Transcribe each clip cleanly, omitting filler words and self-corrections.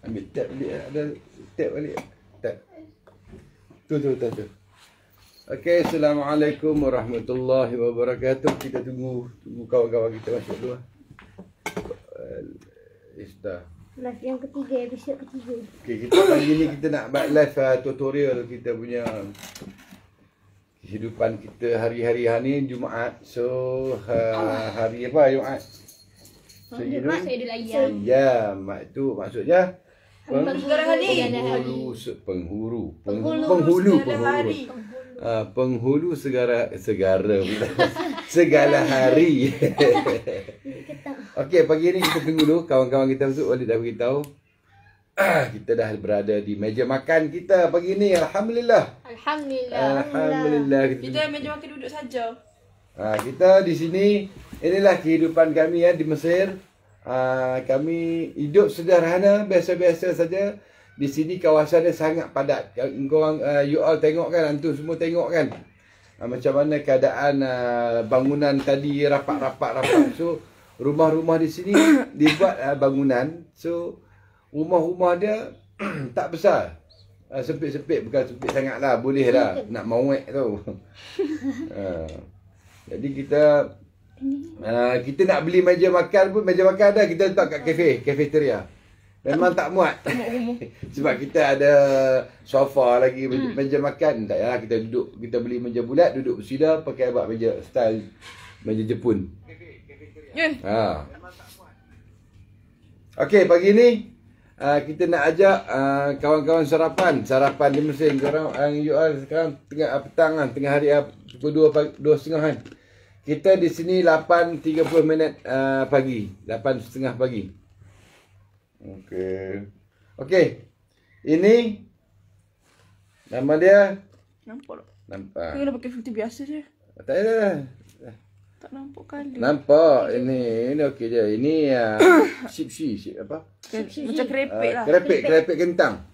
Ambil tab balik. Ada tab balik. Tab. Tu. Okey, Assalamualaikum warahmatullahi wabarakatuh. Kita tunggu kawan-kawan kita masuk dulu. Dah. Live yang ketiga, episod ketiga. Okey, kita pagi ni kita nak buat live tutorial kita punya kehidupan kita hari-hari ni Jumaat. So hari apa Jumaat? So, Jumaat saya ada ayam. Ya, mak tu maksudnya Penghulu segala hari. Okey, pagi ni kita tunggu dulu kawan-kawan kita masuk. Walid dah beritahu kita dah berada di meja makan kita pagi ni. Alhamdulillah. Kita meja makan duduk saja. Kita di sini, inilah kehidupan kami di Mesir. Kami hidup sederhana, biasa-biasa saja. Di sini kawasannya sangat padat. Korang, you all tengok kan, antum semua tengok kan, macam mana keadaan bangunan tadi rapat. So rumah-rumah di sini dibuat bangunan. So rumah-rumah dia tak besar, sempit-sempit, bukan sempit sangat lah, boleh lah nak mauek tu. Jadi kita nak beli meja makan pun, meja makan dah kita letak kat cafeteria. Memang tak muat. Sebab kita ada sofa lagi, meja makan. Tak payah kita duduk, kita beli meja bulat, duduk bersila, pakai buat meja style meja Jepun. Okey, pagi ni kita nak ajak kawan-kawan sarapan di Mesir. Korang you all sekarang tengah petang kan, tengah hari pukul 2.30 kan. Kita di sini 8.30 pagi, 8.30 pagi. Okey. Ini nama dia. Nampak tak? Nampak. Kena pakai filter biasa je. Tak ada. Tak nampak kali. Nampak. Ini okey je. Ini sip apa? Macam kerepek lah. Kerepek kentang.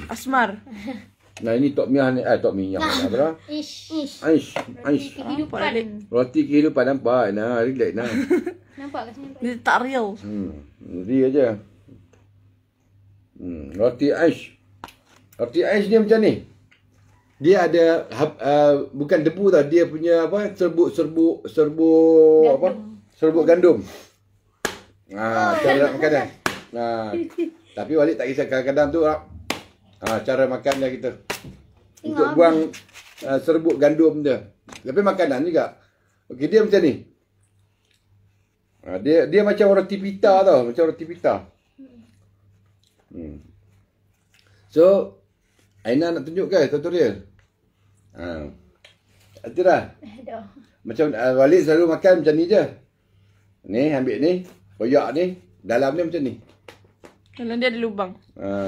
Asmar. Nah, ini tok miah ni, tok minyak apa? Aish. Kehidupan. Roti kehidupan, nampak. Nah, relax nah. Nampak kat sini. Dia tak real. Dia aja. Roti aish. Roti aish ni macam ni. Dia ada bukan debu tau, dia punya apa? Serbuk apa? Serbuk gandum. Cara nak makan dah. Tapi Walid tak kisah kadang-kadang tu cara makan dia kita. Untuk buang serbuk gandum dia. Tapi makanan juga. Okey, dia macam ni. Dia macam roti pita tau, macam roti pita. So, Aina nak tunjuk ke tutorial? Ada dah. Macam Walid selalu makan macam ni je. Ni ambil ni, koyak ni, dalam ni macam ni. Dalam dia ada lubang.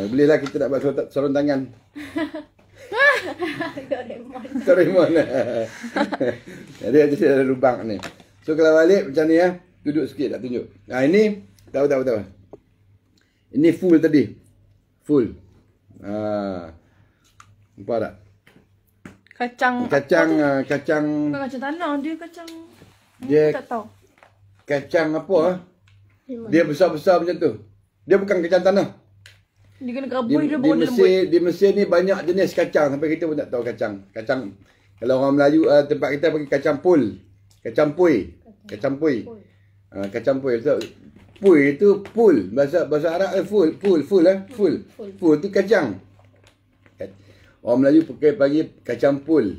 Bolehlah kita nak buat sorong tangan. Doraemon. Jadi ada lubang ni. So kalau balik macam ni duduk sikit tak tunjuk. Ini tahu. Ini full tadi. Full. Nampak tak? Kacang. Bukan kacang tanah, dia kacang. Dia tak tahu. Kacang apa? Dia besar-besar macam tu. Dia bukan kacang tanah. Dia kena kerabui dia baru dia lembut. Di Mesir ni banyak jenis kacang sampai kita pun tak tahu kacang. Kalau orang Melayu tempat kita panggil kacang pul. Kacang pui. Kacang pui. So, pui itu pul. Bahasa Arab full tu kacang. Orang Melayu panggil kacang pul.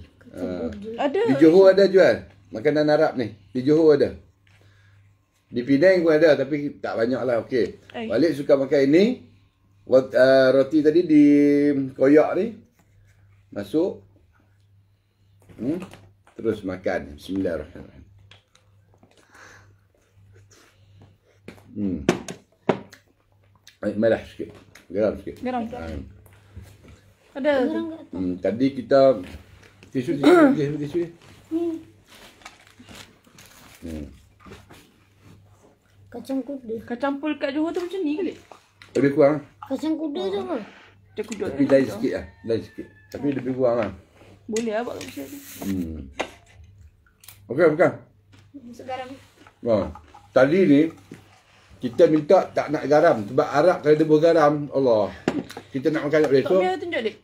Ada. Di Johor ada jual makanan Arab ni. Di Johor ada. Di Penang pun ada tapi tak banyak lah. Okey. Walid suka makan ini. Roti tadi di koyak ni. Masuk. Terus makan. Bismillahirrahmanirrahim. Malah sikit. Garam sikit. Ada. Tadi kita tisu. Kacang kuda. Kacang pul kat Johor tu macam ni kali. Lebih kurang. Kacang kuda tu apa? Kacang kuda. Tapi lain sikit lah. Tapi lebih kurang lah. Boleh lah buat macam ni. Okey, bukan. Masuk garam. Tadi ni Kita minta tak nak garam. Sebab Arab kalau dia garam, Allah. Kita nak makan tak boleh. Tok Mia tunjuk dek.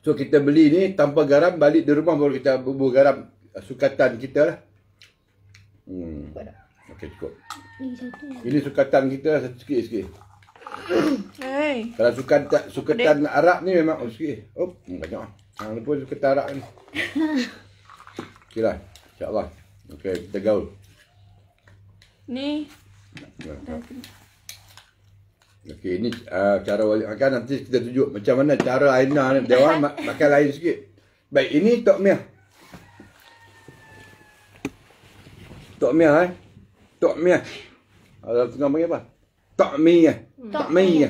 So kita beli ni tanpa garam, balik di rumah baru kita bubur garam sukatan kita lah. Okey, cukup. Ini sukatan kita sikit-sikit. Hey. Kalau sukatan Arab ni memang sikit. Oh, banyak lah. Hang pun sukatan Arab ni. Okey lah. InsyaAllah. Okey, kita gaul. Ni. Okey, ni cara wali makan. Nanti kita tunjuk macam mana cara Aina ni. Dia orang makan lain sikit. Baik, ini Tok Mia. Tok Mia Tok Mia. Tengah panggil apa? Tok Mia. Tok Mia.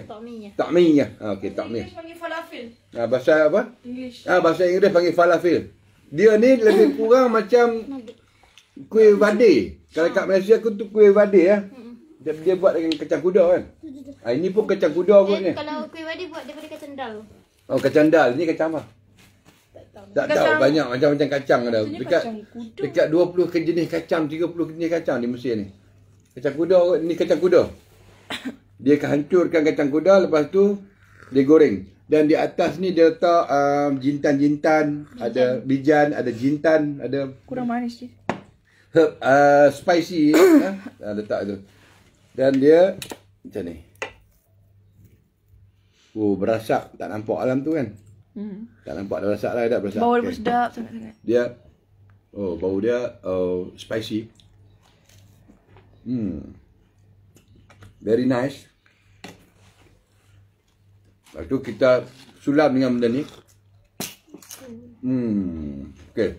Tok Mia. Okey, Tok Mia. Panggil falafel. Bahasa apa? English. Bahasa Inggeris panggil falafel. Dia ni lebih kurang macam kuih vade. Kalau kat Malaysia aku tu kuih vade ya. Dia buat dengan kacang kuda kan. Ini pun kacang kuda pun ni. Kalau kuih wadi buat daripada kacang dal. Oh, kacang dal. Ni kacang apa? Tak tahu. Banyak macam-macam kacang ada. Dekat 20 jenis kacang, 30 jenis kacang di Mesir ni. Kacang kuda ni kacang kuda. Dia akan hancurkan kacang kuda, lepas tu dia goreng. Dan di atas ni dia letak jintan-jintan, ada bijan, ada jintan, ada Kurang manis je. herb spicy letak tu. Dan dia macam ni. Oh, berasak. Tak nampak alam tu kan? Tak nampak dah berasak lah, dah berasak. Bau dia pun sedap sangat-sangat. Dia bau dia spicy. Very nice. Lepas tu kita sulam dengan benda ni. Okey.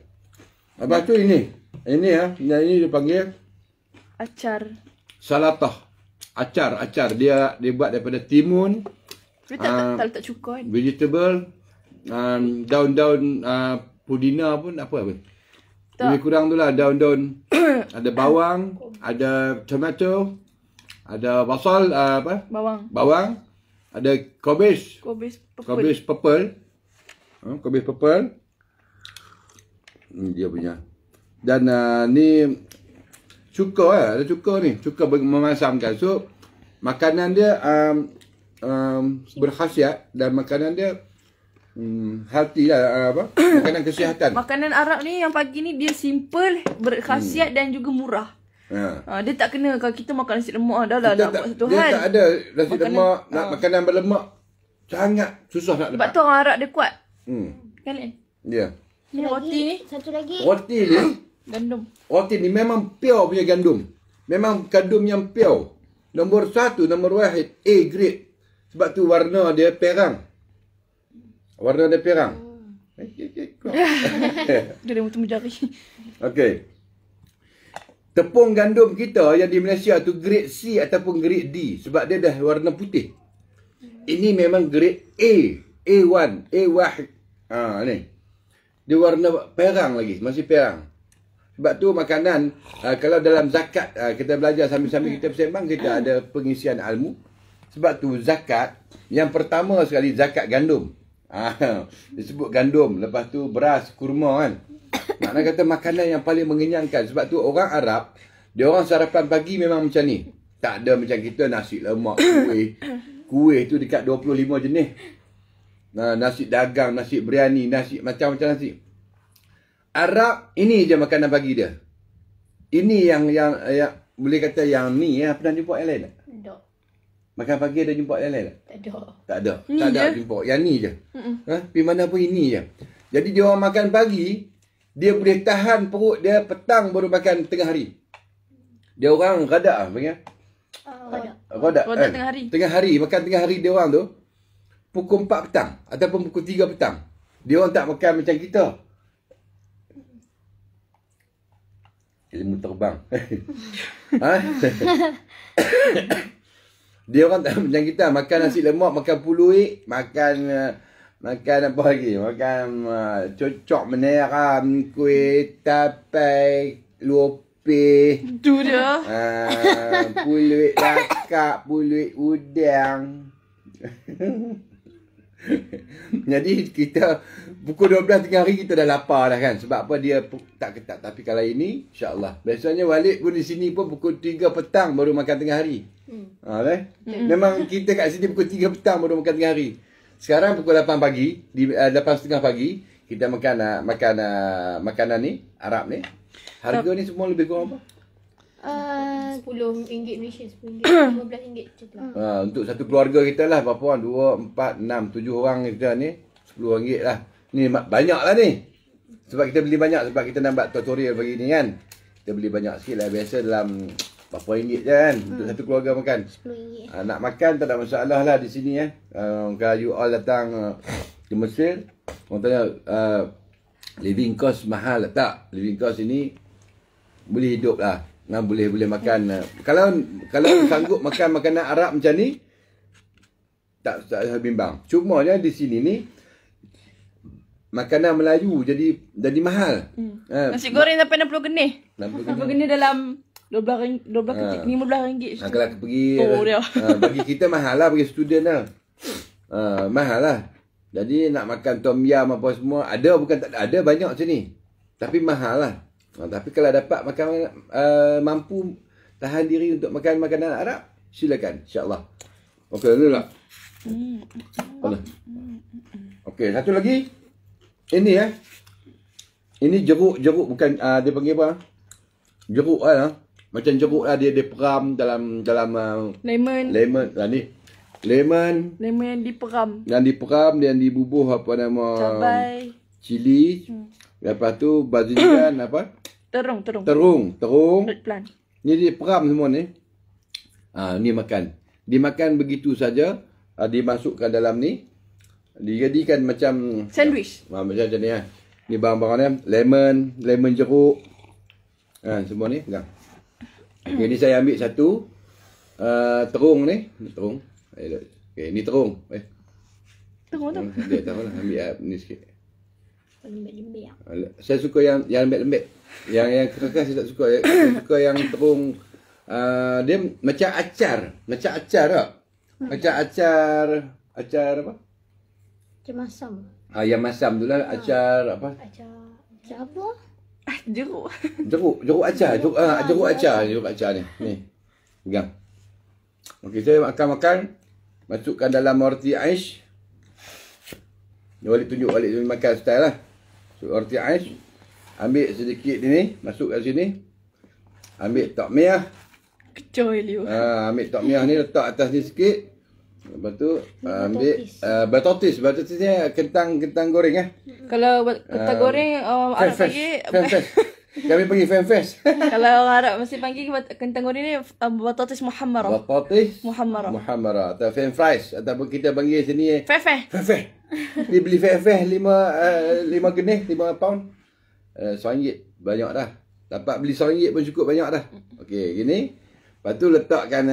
Lepas tu ini dia panggil Acar. salatah. Acar. Dia buat daripada timun, Dia tak letak cuka kan. vegetable, daun-daun pudina pun apa. Lebih kurang tu lah daun-daun. Ada bawang, ada tomato, ada basal, bawang, ada kobis purple. Kobis purple. Dia punya. Dan ni cuka ada cuka ni. Cuka memasamkan. So makanan dia berkhasiat dan makanan dia healthy lah, makanan kesihatan. Makanan Arab ni yang pagi ni dia simple, berkhasiat dan juga murah. Dia tak kena kalau kita makan nasi lemak dah lah nak buat satu hal. Dia tak ada nasi lemak, nak makanan berlemak sangat susah nak Sebab dapat. tu orang Arab dia kuat. Kan? Ya. Ni roti ni Satu lagi. Roti ni, gandum. roti ni memang pure punya gandum. Memang gandum yang pure. Nombor 1, nombor 1 A grade. Sebab tu warna dia perang. Warna dia perang. Dia dah bertemu jari. Okey. Tepung gandum kita yang di Malaysia tu grade C ataupun grade D. Sebab dia dah warna putih. Ini memang grade A. A1. A1. Ni. Dia warna perang lagi. Masih perang. Sebab tu makanan, kalau dalam zakat, kita belajar sambil-sambil kita bersembang, kita ada pengisian ilmu. Sebab tu zakat, yang pertama sekali zakat gandum. Disebut gandum. Lepas tu beras, kurma kan. Makna kata makanan yang paling mengenyangkan. Sebab tu orang Arab, dia orang sarapan pagi memang macam ni. Tak ada macam kita nasi lemak, kuih. Kuih tu dekat 25 jenis. Nasi dagang, nasi biryani, nasi macam-macam nasi. Arab, ini je makanan pagi dia. Ini yang boleh kata yang ni, pernah jumpa yang lain tak? Tak. Makan pagi ada jumpa yang lain tak? Tak ada. Tak ada. Ni Tak ada je. jumpa. Yang ni je. Pergi mana pun ini je. Jadi dia orang makan pagi, dia boleh tahan perut dia petang baru makan tengah hari. Dia orang radak panggil. Radak tengah hari. Tengah hari, makan tengah hari dia orang tu pukul 4 petang ataupun pukul 3 petang. Dia orang tak makan macam kita. Ilmu terbang. Dia orang tak macam kita. Makan nasi lemak, makan puluik, makan apa lagi? Makan cocok meneram, kuih tapai, lupis. Tu dia. Puluik lakak, puluik udang. Jadi kita pukul 12 tengah hari kita dah lapar dah kan. Sebab apa dia tak ketat. Tapi kalau ini insya-Allah. Biasanya Walid pun di sini pun pukul 3 petang baru makan tengah hari. Memang kita kat sini pukul 3 petang baru makan tengah hari. Sekarang pukul 8 pagi, 8.30 pagi kita makan makanan ni, Arab ni. Harga ni semua lebih kurang apa? RM10 Malaysia, RM10, RM15 macam tu lah. Untuk satu keluarga kita lah, berapa orang? 2, 4, 6, 7 orang kita ni, RM10 lah. Ni banyak lah ni. Sebab kita beli banyak, sebab kita nak buat tutorial pagi ni kan. Kita beli banyak sikit lah, biasa dalam berapa ringgit je kan, untuk satu keluarga makan. RM10. Nak makan tak ada masalah lah di sini kalau you all datang ke Mesir, orang tanya living cost mahal tak? Living cost ini boleh hidup lah. Boleh makan. Kalau sanggup makan makanan Arab macam ni, tak bimbang. Cuma di sini ni makanan Melayu jadi mahal. Nasi goreng sampai 60 genih. 60 genih dalam 12 kecil, RM15. Kalau pergi dia. bagi kita mahal lah, bagi student lah. Mahal lah. Jadi nak makan tom yum apa semua, ada bukan tak ada, banyak sini. Tapi mahal lah. Tapi kalau dapat makan mampu tahan diri untuk makan makanan Arab, silakan, insya-Allah. Okey, dulu lah. Okey, satu lagi. Ini ini jeruk bukan dia panggil apa? Jeruk lah. Macam jeruk lah, dia peram dalam lemon lah ni. Lemon yang diperam. Dan dibubuh apa nama? Cabai, cili. Lepas tu bazingan apa? Terung. Red plant. Ni dia peram semua ni. Ni makan. Dimakan begitu saja. Dimasukkan dalam ni. Dijadikan macam sandwich. Macam ni lah. Ni barang-barang ni. Lemon jeruk. Semua ni pegang. Okay, ni saya ambil satu. Terung ni. Terung. Okay, ni terung. Terung tu. Dia tahu lah. Ambil ni sikit. Lembek-lembek. Saya suka yang lembek-lembek. Yang keras saya tak suka. Saya suka yang terung. Dia macam acar. Macam acar tak? Macam acar apa? Macam masam. Yang masam tu lah. Acar apa? Acar apa? Jeruk acar. Jeruk acar ni. Ni. Pegang. Okey, saya makan. Masukkan dalam roti aish. Walid tunjuk balik makan style lah. So, roti aish. Ambil sedikit ni, masuk kat sini. Ambil takmiyah. Kecoy liu. Ambil takmiyah ni, letak atas ni sikit. Lepas tu ambil batotis. Batotis ni kentang goreng . Kalau kentang goreng Arab panggil Kami panggil femfes. Kalau orang Arab mesti panggil kentang goreng ni batatis muhammara. Batatis muhammara atau french fries ataupun kita panggil sini fefeh. Dia beli fefeh 5 genih, 5 pound. RM1 banyak dah. Dapat beli RM1 pun cukup banyak dah. Okey, gini. Lepas tu letakkan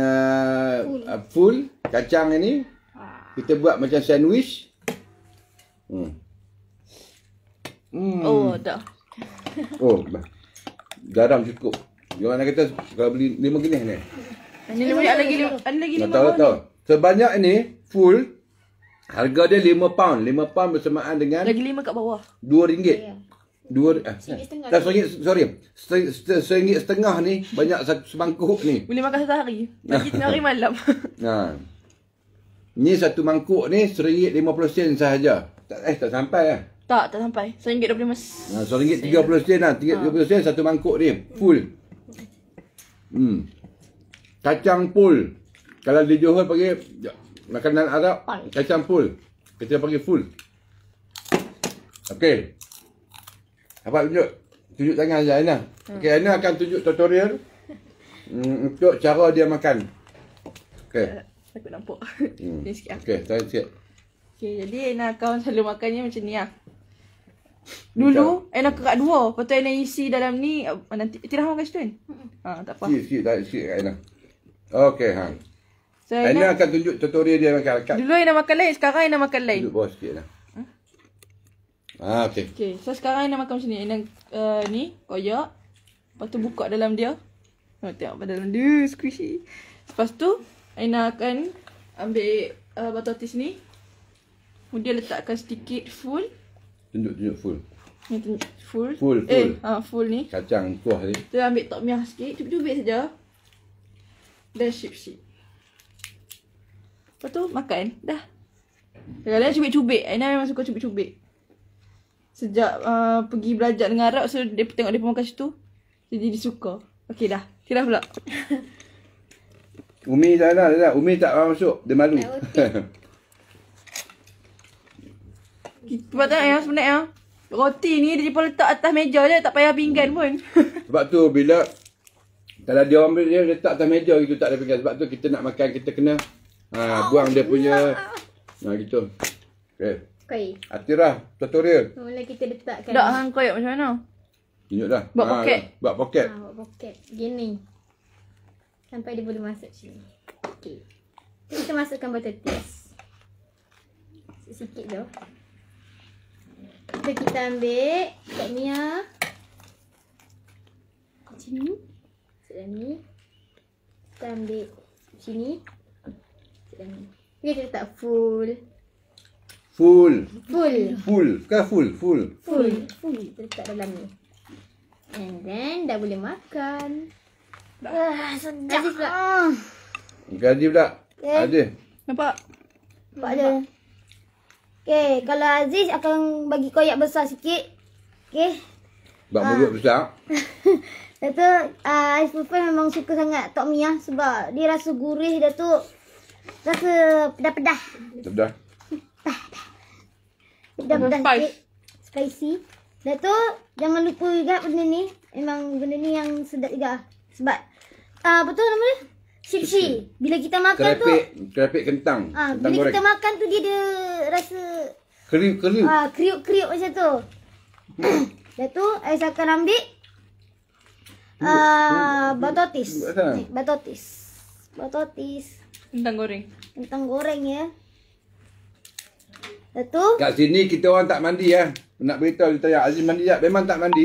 full kacang ni. Kita buat macam sandwich. Oh, dah. Oh, garam cukup. Gimana kata kalau beli 5 genih ni? Ini ada lagi 5 tahu. Sebanyak ini full harga dia 5 pound. 5 pound bersamaan dengan lagi 5 kat bawah. RM2. RM1.50 ni banyak semangkuk ni. Boleh makan satu hari. Pagi, tengah hari, malam. Ni satu mangkuk ni RM1.50 sahaja. Tak sampai lah. Tak sampai. RM1.25. RM1.30 lah. RM30 satu mangkuk ni. Full. Kacang pul. Kalau di Johor panggil makanan Arab, kacang pul. Kita panggil full. Okey. Apa tunjuk tangan je Aina. Okey, Aina akan tunjuk tutorial untuk cara dia makan. Okey. Takut nampak. Ni sikit lah. Okey, tahan sikit. Okey, jadi Aina akan selalu makannya macam ni lah. Dulu Aina kerak 2. Lepas tu Aina isi dalam ni. Nanti Tirah makan situ kan? Tak apa. Sikit Aina. Okey, So, Aina akan tunjuk tutorial dia makan. Dulu Aina makan lain, sekarang Aina makan lain. Duduk bawah sikit lah. Okey. Okay, so sekarang Aina makan macam ni. Aina ni, koyak. Lepas tu buka dalam dia. Tengok pada dalam dia, squishy. Lepas tu, Aina akan ambil batatis ni. Kemudian letakkan sedikit full. Tunjuk full. Ni tunjuk full. Full. Full ni. Kacang kuah ni. Kita ambil tok miah sikit. Cubit-cubit saja. Dan shape-shape. Lepas tu makan. Dah. Kadang-kadang cubit-cubit. Aina memang suka cubit-cubit. Sejak pergi belajar dengan Arab, so dia tengok dia makan situ. Jadi dia suka. Okey dah. Kira pula. Umi dah dah. Umi tak masuk. Dia malu. Sebab tengok yang sebenarnya. Roti ni dia pun letak atas meja je. Tak payah pinggan pun. Sebab tu bila kalau dia orang dia letak atas meja gitu tak ada pinggan. Sebab tu kita nak makan kita kena buang dia punya gitu. Okey. Atirah tutorial. Mula kita letakkan. Tak hang koyak macam mana? Tunjuk dah. Buat poket. Buat poket. Buat poket. Gini. Sampai dia boleh masuk sini. Okey. Kita masukkan potatis. Sikit je. Kita ambil kat Mia. Sini. Dalam ni. Kita ambil sini. Dalam ni. Kita letak full. Full. Full. Full. Kita letak dalam ni. And then dah boleh makan. Sedap. Aziz pula. Gaji pula. Ada. Nampak? Nampak je. Okay, kalau Aziz akan bagi koyak besar sikit. Okay. Sebab mulut besar. Dah tu, Aziz Pufan memang suka sangat tok miah sebab dia rasa gurih dah tu. Rasa pedah-pedah. Dah. Pedah-pedah sikit. Spicy. Dah tu, jangan lupa juga benda ni. Memang benda ni yang sedap juga. Sebab, apa tu nama dia? Sipsi. Bila kita makan Kerapik kentang. Kentang bila goreng. kita makan tu dia ada rasa Kriuk. kriuk-kriuk macam tu. Dah tu, Ais akan ambil batotis. Batotis. Kentang goreng ya. Dah tu, Kat sini kita orang tak mandi ya. Nak beritahu kita ya, Aziz mandi tak? Memang tak mandi.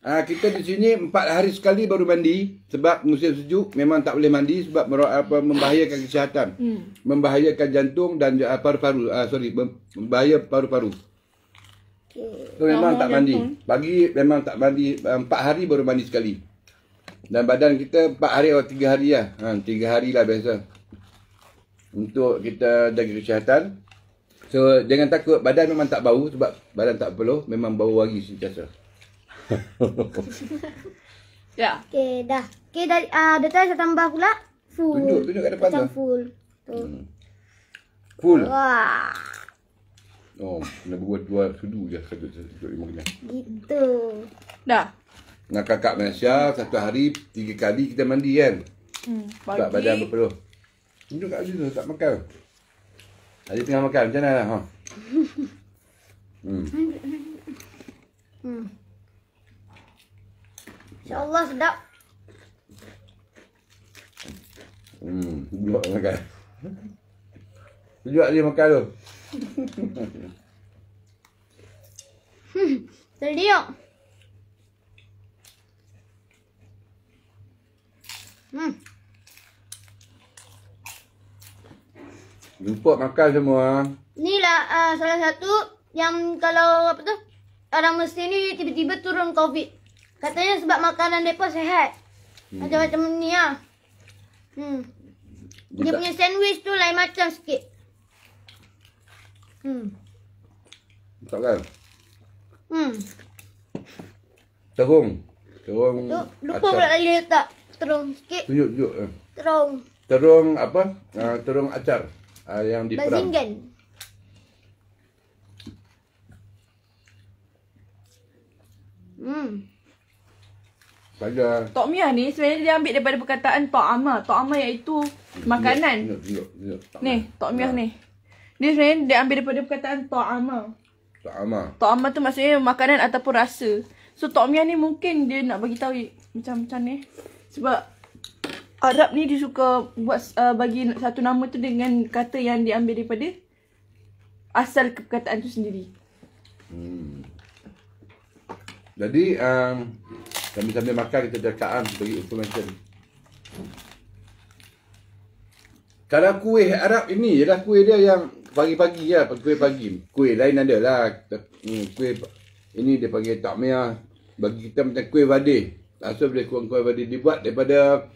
Kita di sini 4 hari sekali baru mandi sebab musim sejuk memang tak boleh mandi sebab membahayakan kesihatan. Membahayakan jantung dan paru-paru. Membahaya paru-paru. So memang tak mandi. Pagi memang tak mandi, 4 hari baru mandi sekali. Dan badan kita 4 hari atau 3 hari lah. 3 hari lah biasa. Untuk kita jaga kesihatan. So jangan takut, badan memang tak bau sebab badan tak peluh, memang bau wangi sentiasa. Ya. okey dah. Okey dah saya tambah pula full. Tunjuk kat depan tu. Macam full. Tu. Full. Wah. Oh, kena buat 2 sudu je satu makan. Gitu. Dah. Dengan kakak Malaysia, 1 hari 3 kali kita mandi kan. Sebab badan berpeluh. Tunjuk kat Aziz tu, tak makan. Aziz tengah makan, macam mana lah? InsyaAllah sedap. Tunjuk makan. Tunjuk Aziz makan tu. Terdiuk. Jumpa makan semua. Inilah salah satu yang kalau apa tu orang Mesir ni tiba-tiba turun COVID. Katanya sebab makanan mereka sihat. Macam-macam ni lah. Dia punya sandwich tu lain macam sikit. Tak kan? Tu, Terung. lupa pula lagi letak terung sikit. Tunjuk. Terung. Terung apa? Terung acar. Yang diperang. Bazingan. Pada Tok miah ni sebenarnya dia ambil daripada perkataan ta'ama. Ta'ama iaitu makanan. Tunjuk. Ni, tok miah ni. Dia sebenarnya dia ambil daripada perkataan ta'ama. Ta'ama. Ta'ama tu maksudnya makanan ataupun rasa. So tok miah ni mungkin dia nak bagi tahu macam ni. Sebab Arab ni dia suka buat bagi satu nama tu dengan kata yang diambil daripada asal perkataan tu sendiri. Jadi sambil makan kita cakap bagi information. Kalau kuih Arab ini ialah kuih dia yang pagi-pagi lah, kuih pagi. Kuih lain ada lah. Kuih ini dia panggil takmiah. Bagi kita macam kuih vadih. Asal boleh kurang kuih vadih. Dibuat daripada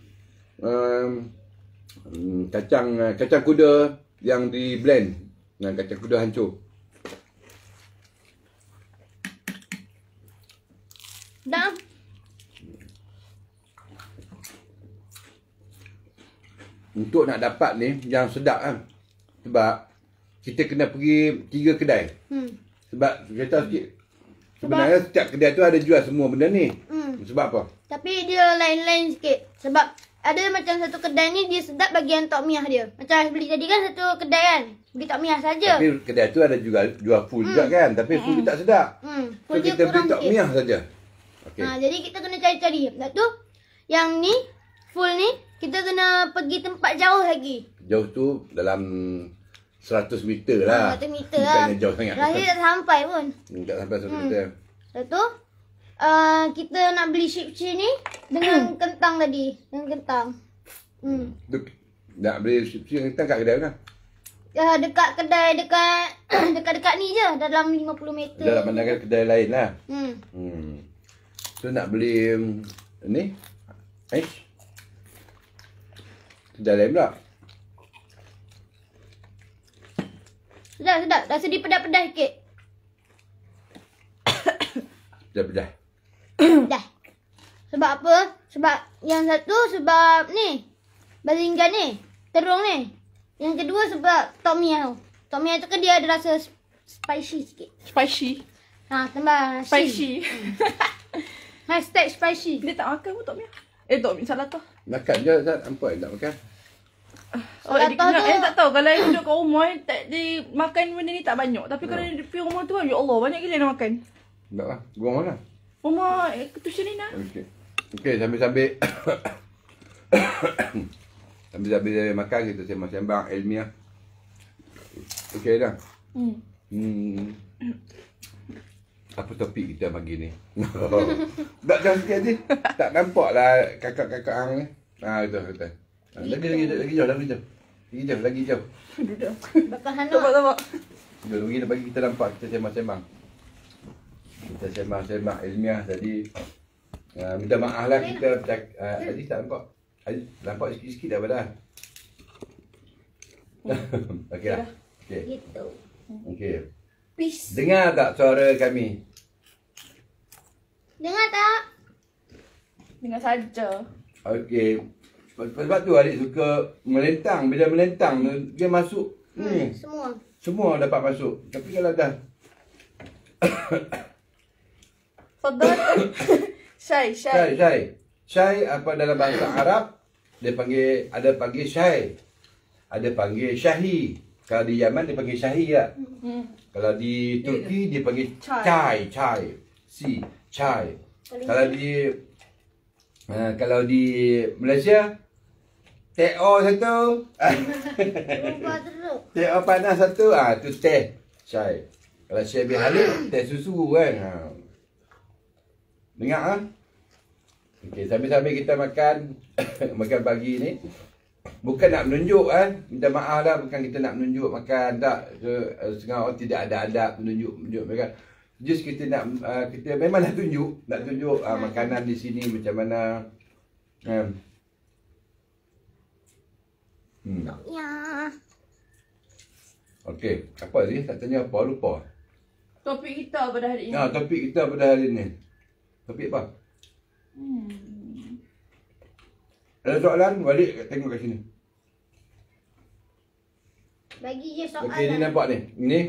kacang kuda yang di blend dengan kacang kuda hancur. Dah. Untuk nak dapat ni yang sedap kan. Sebab kita kena pergi 3 kedai. Sebab kita sikit. Sebenarnya setiap kedai tu ada jual semua benda ni. Sebab apa? Tapi dia lain-lain sikit. Sebab ada macam satu kedai ni dia sedap bagian tok miah dia. Macam beli tadi kan satu kedai kan. Beli tok miah saja. Tapi kedai tu ada jual full juga kan. Tapi full tu tak sedap. So Full dia kita beli kurang tok sikit. miah saja. Okay. Jadi kita kena cari-cari. Lepas tu yang ni full ni kita kena pergi tempat jauh lagi. Jauh tu dalam 100 meter lah. 100 meter lah. Bukannya jauh sangat. Lahir tak sampai pun. Tak sampai 100 meter. Lepas tu kita nak beli shipchi ni dengan kentang tadi. Dengan kentang. Tu, nak beli sipsi kentang kat kedai mana? Dekat kedai dekat ni je dalam 50 meter. Dalam pandangan kedai lain lah. Hmm. Tu nak beli ni kedai lain pula. Sedap. Rasa dia pedas-pedas sikit. Pedas-pedas. Dah. Sebab apa? Sebab yang satu sebab ni Bazinggan ni, terung ni. Yang kedua sebab tom yum. Tom yum tu kan dia ada rasa spicy sikit. Spicy. Tambah Spicy. Hashtag spicy. Dia tak makan pun Tok Mia. Tok Mia salah tu. Makan je Zat. Nampak tak makan? Dia kena, tak tahu kalau dia duduk kat rumah dia makan benda ni tak banyak. Tapi kalau dia pergi rumah tu kan, ya Allah, banyak gila dia makan. Tak lah. Gua mana? Rumah ketusya ni nak. Okey, sambil-sambil sambil makan kita sembang-sembang ilmiah. Okey dah. Apa topik kita pagi ni? Tak jauh sikit ni. Tak nampak lah kakak-kakak hang ni. Betul. Lagi jauh. Duduk. Bakal Hana. Nampak. Jom lagi bagi kita nampak kita sembang-sembang. Kita sembang-sembang ilmiah tadi. Minta maaf lah kita tadi tak nampak. Nampak sikit-sikit dah padahal. Okey lah. Okey. Gitu. Okey. Peace. Dengar tak suara kami? Dengar tak? Dengar saja. Okey. Sebab tu adik suka melentang. Bila melentang dia masuk ni. Semua dapat masuk. Tapi kalau dah Fadal. Syai. Syai apa dalam bahasa Arab dia panggil, ada panggil syai. Ada panggil syahi. Kalau di Yaman dia panggil syahi lah. Kalau di Turki dia panggil chai. Chai. Kalau di Malaysia teh-o satu. Teh-o panas satu. Tu teh chai. Kalau Syekh bin Halid teh susu kan. Dengar ah? Okey, sambil-sambil kita makan makan pagi ni. Bukan nak menunjuk kan. Minta maaf lah, bukan kita nak menunjuk makan tak. Setengah orang tidak ada adab menunjuk mereka. Just kita nak kita memang nak tunjuk makanan di sini macam mana. Ya. Okey, apa tadi? Tak tanya apa, lupa. Topik kita pada hari ini. Topik kita pada hari ni. Topik apa? Ada soalan? Balik tengok kat sini. Bagi je soalan. Okey, ni nampak ni. Ni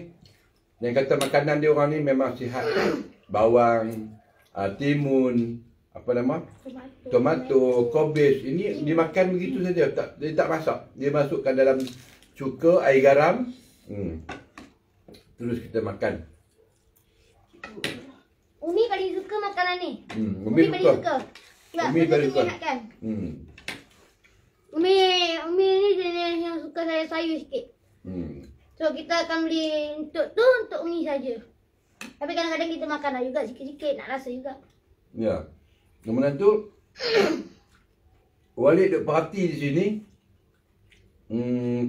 yang kata makanan dia orang ni memang sihat. Bawang, timun, apa nama? Tomato, kobis. Ini dimakan begitu saja. Dia tak masak. Dia masukkan dalam cuka, air garam. Terus kita makan. Umi paling suka makanan ni. Umi paling suka. Sebab Umi paling suka. Kan? Umi ni jenis yang suka sayur-sayur sikit. So kita akan beli untuk Umi saja. Tapi kadang-kadang kita makan lah juga sikit-sikit, nak rasa juga. Ya. Kemudian tu Walid duk parti di sini.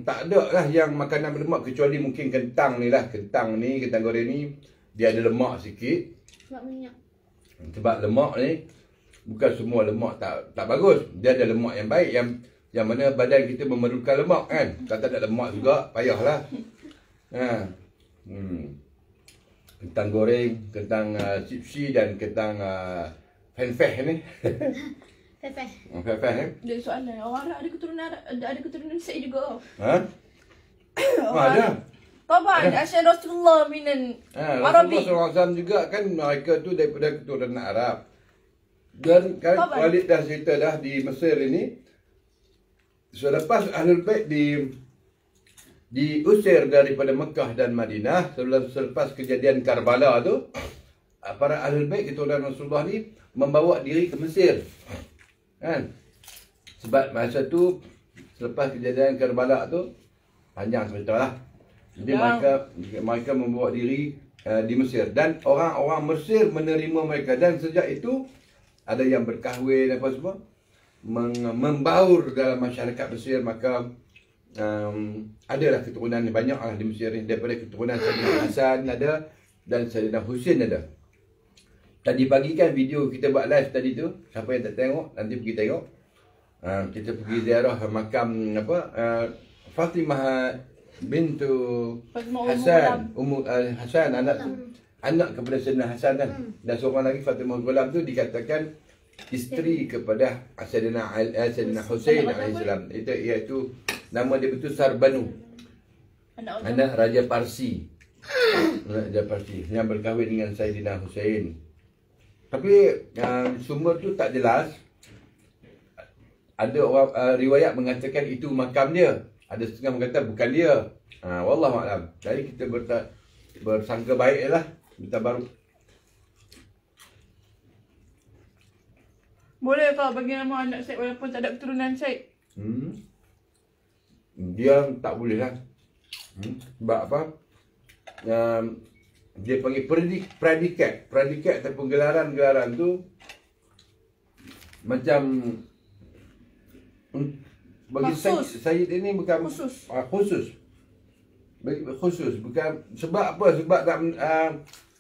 Tak ada lah yang makanan berlemak kecuali mungkin kentang ni lah. Kentang goreng ni dia ada lemak sikit. Sebab minyak. Sebab lemak ni bukan semua lemak tak bagus. Dia ada lemak yang baik yang mana badan kita memerlukan lemak kan. Kalau tak ada lemak juga payahlah. Kentang goreng, kentang chipsi dan kentang fenfeh ni. Fefeh. Fenfeh ni. Dia soalan, orang Arab ada keturunan Syed juga. Ha? Ada. Taban, asyad Rasulullah minan Arabi. Rasulullah SAW juga kan mereka tu daripada keturunan Arab. Dan kan Walid dah cerita dah di Mesir ini. Selepas Ahlul Bait diusir daripada Mekah dan Madinah, selepas kejadian Karbala tu, para Ahlul Bait keturunan Rasulullah ni membawa diri ke Mesir. Kan? Sebab masa tu selepas kejadian Karbala tu panjang cerita lah. Jadi mereka membawa diri di Mesir dan orang-orang Mesir menerima mereka dan sejak itu ada yang berkahwin apa semua membaur dalam masyarakat Mesir. Maka adalah keturunan banyak lah di Mesir ni, daripada keturunan Sayyidina Hasan ada dan Sayyidina Husain ada. Tadi pagi kan video kita buat live tadi tu, siapa yang tak tengok nanti pergi tengok. Kita pergi ziarah makam Fatimah bintu Hasan, Hasan anak kepada Sayyidina Hasan kan. Dan seorang lagi Fatimah Ghulam tu dikatakan isteri kepada Sayyidina Husain alaihissalam. Itu iaitu nama dia betul Sarbanu. Anak Raja Parsi. Raja Parsi yang berkahwin dengan Sayyidina Husain. Tapi sumber tu tak jelas. Ada orang riwayat mengatakan itu makam dia. Ada setengah mengatakan bukan dia. Wallahualam. Jadi kita bersangka baiklah. Kita baru. Boleh kau bagi nama anak Syed walaupun tak ada keturunan Syed? Dia tak boleh lah. Sebab apa? Dia panggil predikat ataupun gelaran tu macam bagi Syed ini bukan khusus. Khusus bukan sebab apa? Sebab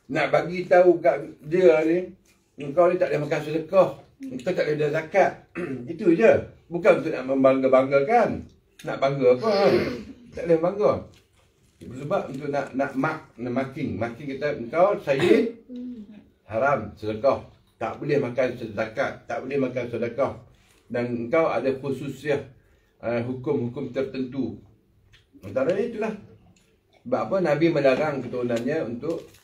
nak bagi tahu kat dia ni, engkau ni tak boleh makan sedekah, engkau tak boleh ada zakat. Itu je. Bukan untuk nak membangga-banggakan. Nak bangga apa? Tak boleh bangga. Sebab untuk nak making kata engkau Syed haram sedekah, tak boleh makan zakat, tak boleh makan sedekah, dan engkau ada khususiah hukum-hukum tertentu. Antara itulah sebab apa Nabi melarang keturunannya untuk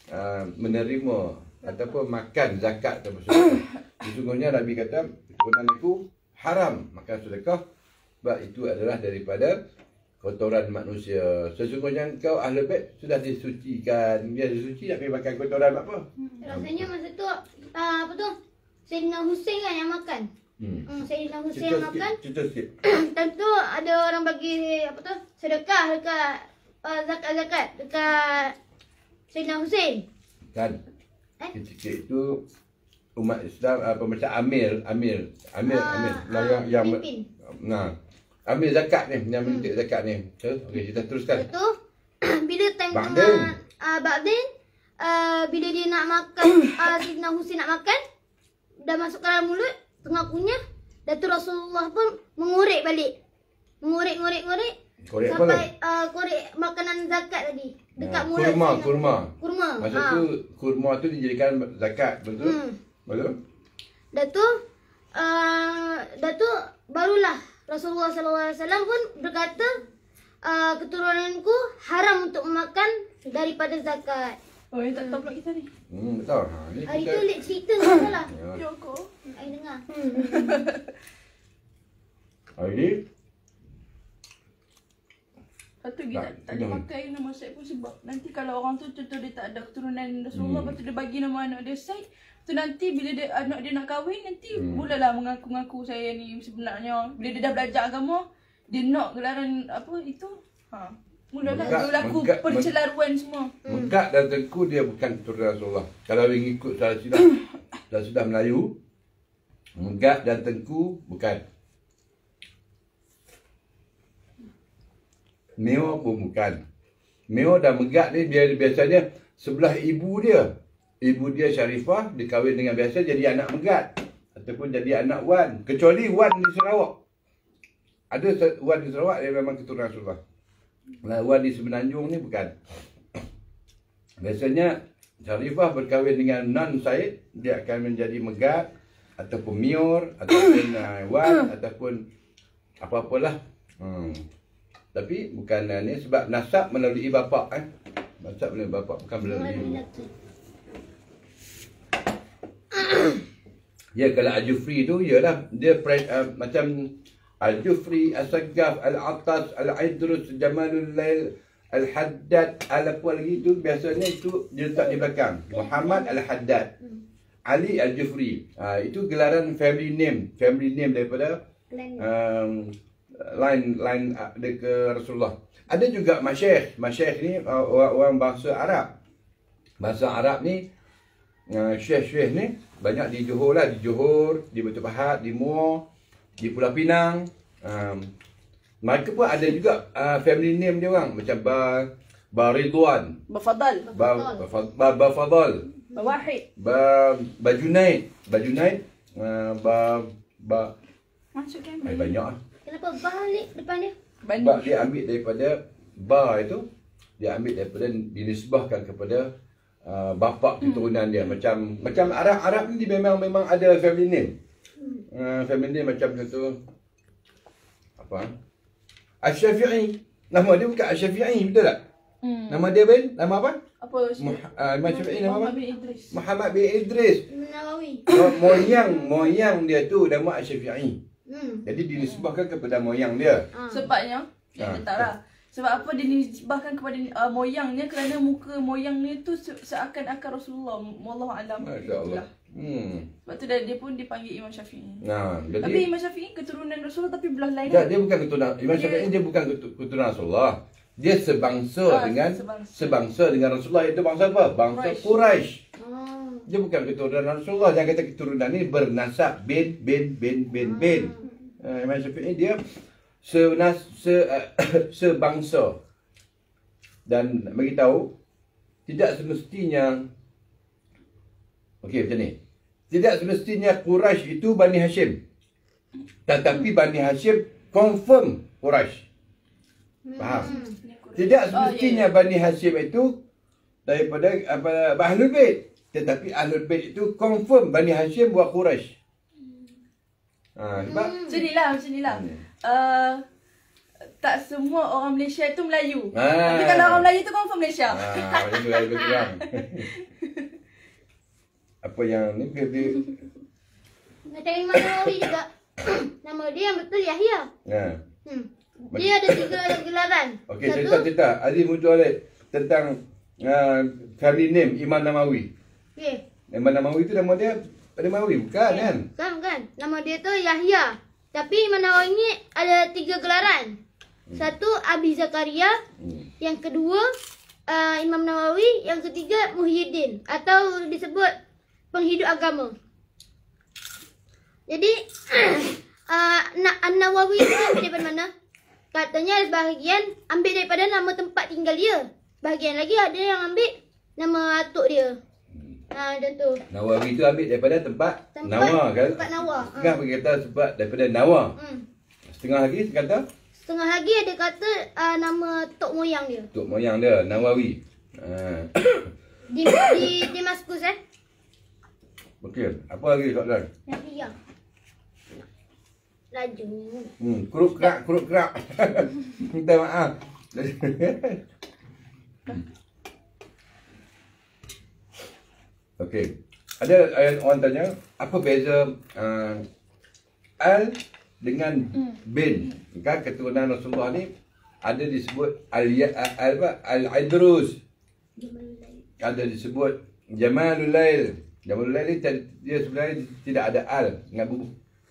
menerima ataupun makan zakat ataupun sedekah. Sesungguhnya Nabi kata keturunan aku haram makan sedekah sebab itu adalah daripada kotoran manusia. Sesungguhnya engkau Ahlul Bait sudah disucikan. Dia disuci nak pergi makan kotoran apa? Rasanya masa tu apa tu? Sayyidina Husain kan yang makan. Sayyidina Husain yang makan. Cerita sikit. Tentu ada orang bagi apa tu? Sedekah dekat zakat dekat Sayyidina Husain. Kan? Ketika itu umat Islam macam Amir yang ambil zakat ni, yang menuntut zakat ni. Okey, kita teruskan. Lepas tu bila time Ba'din bila dia nak makan Sayyidina Husain nak makan, dah masuk ke dalam mulut, tengah kunyah, Datuk Rasulullah pun mengorek balik. Ngorek sampai korek makanan zakat tadi dekat mulut. Kurma. Masa tu kurma tu dijadikan zakat, betul? Betul? Datuk barulah Rasulullah SAW pun berkata keturunanku haram untuk makan daripada zakat. Oh, yang tak tahu pula kita ni. Betul. Hari tu Lek cerita ke lah. Joko. I dengar. Hari ni Lepas tu kita tak boleh pakai nama Syed pun sebab nanti kalau orang tu contoh dia tak ada keturunan Rasulullah, lepas tu dia bagi nama anak dia Syed, tu nanti bila anak dia nak kahwin, nanti mulalah mengaku-ngaku saya ni sebenarnya. Bila dia dah belajar agama, dia nak gelaran apa itu, mulalah berlaku percelaruan semua. Megak dan Tengku dia bukan keturunan Rasulullah. Kalau mengikut sudah Melayu, Megak dan Tengku bukan. Meo pun bukan. Meo dan Megat ni dia biasanya sebelah ibu dia. Ibu dia Syarifah, dia kahwin dengan biasa jadi anak Megat. Ataupun jadi anak Wan. Kecuali Wan di Sarawak. Ada Wan di Sarawak dia memang keturunan Rasulullah. Wan di Semenanjung ni bukan. Biasanya Syarifah berkahwin dengan Non Said, dia akan menjadi Megat ataupun Mior ataupun Wan ataupun apa-apalah. Tapi bukan ni sebab nasab melalui bapa Nasab melalui bapa bukan melalui ibu. Ya kalau Al-Jufri tu ialah dia macam Al-Jufri, As-Saggaf, Al-Atas, Al-Idrus, Jamalul Lail, Al-Haddad, apa lagi tu biasanya itu dia letak di belakang. Muhammad Al-Haddad, Ali Al-Jufri. Itu gelaran family name daripada line dia ke Rasulullah. Ada juga masyayikh. Masyayikh ni orang bangsa Arab. Bangsa Arab ni syekh-syekh ni banyak di Johor lah, di Johor, di Batu Pahat, di Muar, di Pulau Pinang. Mereka pun ada juga family name dia orang macam Ridwan, Bafadal, Bafadal, Bawahid, Bajunaid, masuk kamera. banyak lah. Kenapa balik depan dia? Sebab dia ambil daripada itu, dia ambil daripada dinisbahkan kepada bapa keturunan dia. Macam Arab ni memang ada family name. Family name macam tu apa? Asy-Syafi'i. Nama dia bukan Asy-Syafi'i, betul tak? Nama dia nama apa? Apa? Imam Syafi'i nama apa? Muhammad bin Idris. Muhammad bin Idris. Nawawi. Moyang dia tu nama Asy-Syafi'i. Jadi dinisbahkan kepada moyang dia. Sebabnya, taklah. Sebab apa dia dinisbahkan kepada moyangnya kerana muka moyangnya tu seakan-akan Rasulullah. Wallahu alam. Masya-Allah. Sebab tu dia pun dipanggil Imam Syafi'i. Jadi Tapi Imam Syafi'i keturunan Rasulullah tapi belah lain. dia bukan keturunan Imam Syafi'i, dia bukan keturunan Rasulullah. Dia sebangsa dengan Rasulullah. Itu bangsa apa? Bangsa Quraisy. Dia bukan keturunan Rasulullah. Jangan kata keturunan ni bernasab bin. Imam Syafi'i dia sebangsa. Dan bagi tahu tidak semestinya macam ni. Tidak semestinya Quraisy itu Bani Hashim. Tetapi Bani Hashim confirm Quraisy. Faham? Tidak semestinya Bani Hashim itu daripada Ahlul Bait. Tetapi Ahlul Bait itu confirm Bani Hashim buat Quraisy. Sebab Macam ni lah. Tak semua orang Malaysia tu Melayu. Tapi kalau orang Melayu tu confirm Malaysia. Macam tu lebih kurang. Apa yang ni Macam Imam Nawawi juga. Nama dia yang betul Yahya. Dia ada 3 gelaran. Okey, cerita Aziz Muncul tentang family name Imam Nawawi. Okey. Imam Nawawi tu nama dia Nawawi bukan kan? Kan. Nama dia tu Yahya. Tapi Imam Nawawi ni ada 3 gelaran. Satu Abi Zakaria, yang kedua Imam Nawawi, yang ketiga Muhyiddin atau disebut penghidup agama. Jadi An-Nawawi itu ambil daripada mana? Katanya sebahagian ambil daripada nama tempat tinggal dia. Bahagian lagi ada yang ambil nama atuk dia. Macam tu. Nawawi tu ambil daripada tempat Nawa kan? Tempat Nawa. Setengah bagi kata sebab daripada Nawa. Setengah lagi kata? Setengah lagi ada kata nama tok moyang dia. Tok moyang dia Nawawi. Di Damaskus Okey, apa lagi soalan? Yang dia. Laju. Keruk kerak. Minta maaf. Okey. Ada orang tanya, apa beza Al dengan bin? Kan keturunan Rasulullah ni ada disebut Al-Idrus. Ada disebut Jamalul Lail. Jamalul Lail ni dia sebenarnya tidak ada al.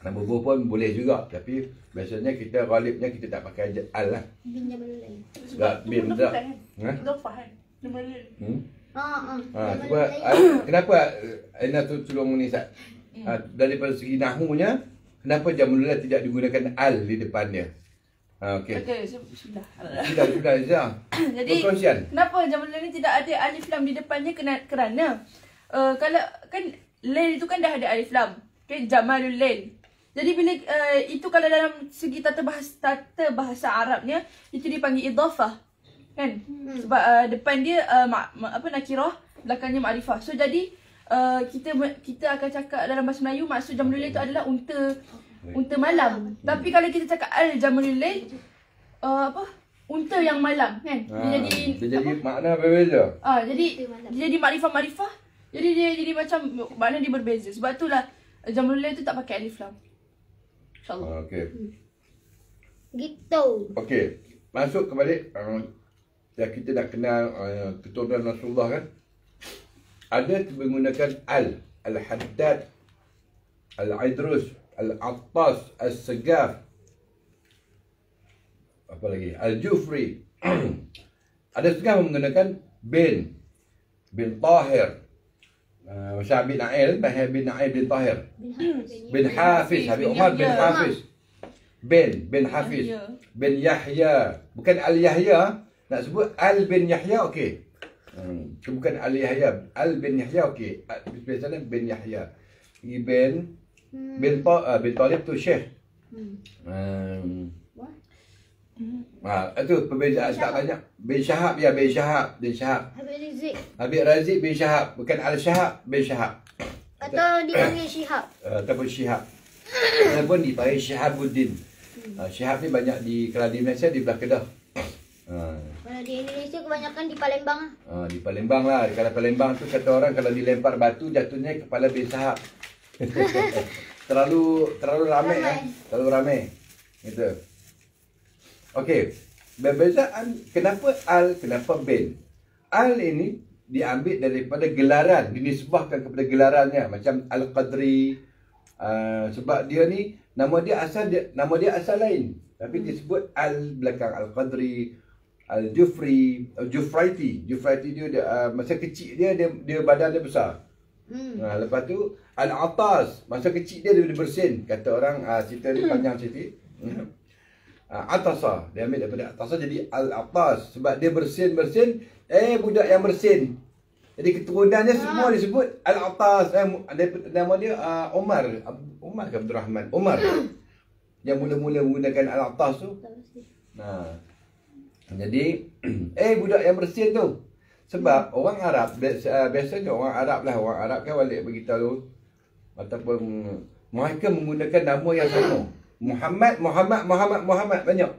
Nak bubuh pun boleh juga, tapi biasanya kita ghalibnya kita tak pakai al lah. Bin Jamalul Lail. Sebab bin dah. Dhafah kan. Jamalul. Sebab kenapa Aina tu tolong ni Ustaz? Daripada segi nahwunya, kenapa Jamalul Lail tidak digunakan al di depan dia? Okey. Okey, sudah. Sudah Izzah. Jadi Perkongsian. kenapa Jamrul Lail ni tidak ada alif lam di depannya kerana kalau kan Lail itu kan dah ada alif lam. Okay, Jamalul Lail. Jadi bila itu kalau dalam segi tata bahasa Arabnya itu dipanggil idhafah. Kan? Sebab depan dia nakirah, belakangnya ma'rifah. So jadi kita akan cakap dalam bahasa Melayu maksud Jamrul Lail itu adalah unta malam. Tapi kalau kita cakap al-Jamrul Lail unta yang malam kan. Dia jadi makna berbeza. Jadi dia jadi makrifah. Jadi dia jadi macam makna dia berbeza. Sebab itulah Jamrul Lail tu tak pakai alif lam. InsyaAllah. Okey. Gitu. Okey. Masuk kembali yang kita nak kenal keturunan Rasulullah kan. Ada menggunakan al-Haddad, al-Idrus, al-Attas, al-Segaf. Apa lagi? Al-Jufri. Ada setengah menggunakan bin Tahir. Macam bin Nail, bin Nail bin Tahir. Bin Hafiz, Habib Umar bin Hafiz. Bin Hafiz. Bin Yahya. Bukan Al-Yahya. Nak sebut Al bin Yahya, okey. Bukan Al-Yahya. Al bin Yahya, okey. Biasanya bin Yahya. Bin Talib tu Syekh. Itu perbezaan tak banyak. Bin Syahab ya, bin Syahab. Habib Razik bin Syahab. Bukan Al-Syahab, bin Syahab. Atau dipanggil Syihab. Ataupun Syihab. Ataupun dipanggil Syihabuddin. Syihab ni banyak kalau di Malaysia di belah Kedah. Kalau di Indonesia kebanyakan di Palembang. Di Palembang lah. Kalau Palembang tu kata orang kalau dilempar batu jatuhnya kepala bin Syahab. terlalu ramai. Terlalu ramai. Gitu. Okey. Perbezaan kenapa al, kenapa bin? Al ini diambil daripada gelaran, dinisbahkan kepada gelarannya macam Al-Qadri. Sebab dia ni nama dia asal lain. Tapi disebut al belakang Al-Qadri, Al-Jufri, Jufraiti. Jufraiti dia masa kecil dia badan dia besar. Lepas tu Al-Attas, masa kecil dia bersin. Kata orang cerita ni panjang sikit. Atasa, dia ambil daripada Atasa jadi Al-Attas sebab dia bersin budak yang bersin. Jadi keturunannya semua disebut Al-Attas. Nama dia Umar ke Abdul Rahman? Umar. Yang mula-mula menggunakan Al-Attas tu. Jadi budak yang bersin tu. Sebab orang Arab biasanya orang Arab kan balik beritahu ataupun mereka menggunakan nama yang sama. Muhammad banyak.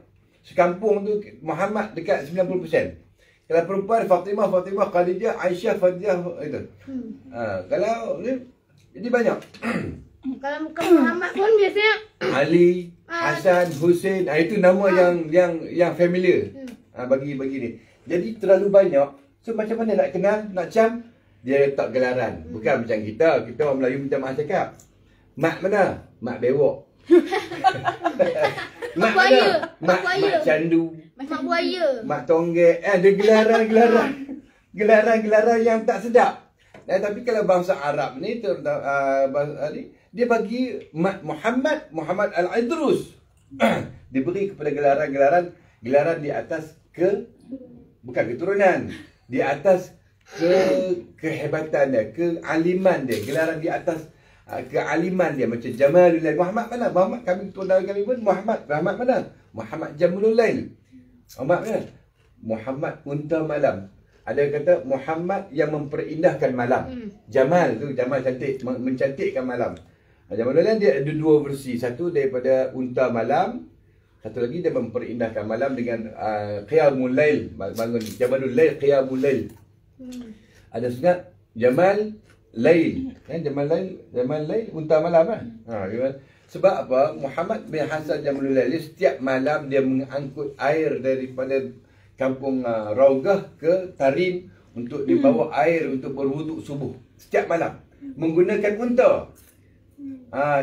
Sekampung tu Muhammad dekat 90%. Kalau perempuan Fatimah, Khadijah, Aisyah, itu. Kalau ni jadi banyak. Kalau bukan Muhammad pun biasanya Ali, Hasan, Hussein, itu nama yang familiar. Bagi ni. Jadi terlalu banyak. So macam mana nak kenal, nak cam? Dia letak gelaran. Bukan macam kita orang Melayu minta maaf cakap. Mak mana? Mak bewok. Mak buaya. Mak candu. Mak buaya. Mak tonggek. Ada gelaran yang tak sedap. Tapi kalau bangsa Arab ni dia bagi Muhammad Al-Idrus. Diberi kepada gelaran di atas bukan keturunan, di atas kehebatan dia, kealiman dia, gelaran di atas kealiman dia macam Jamalul Lail. Muhammad mana? Muhammad kami pun Muhammad mana? Muhammad Jamrul Lail. Muhammad mana? Muhammad unta malam. Ada kata Muhammad yang memperindahkan malam. Jamal tu, Jamal cantik, mencantikkan malam. Jamrul Lail dia ada dua versi. Satu daripada unta malam, satu lagi dia memperindahkan malam dengan Qiyamul Lail, bangun Jamalul Lail, Qiyamul Lail. Ada juga Jamal Lail, kan? Jamal Lail unta malam kan? Sebab apa? Muhammad bin Hasan Jamrul Lail setiap malam dia mengangkut air daripada kampung Raugah ke Tarim untuk dibawa air untuk berwuduk subuh setiap malam menggunakan unta.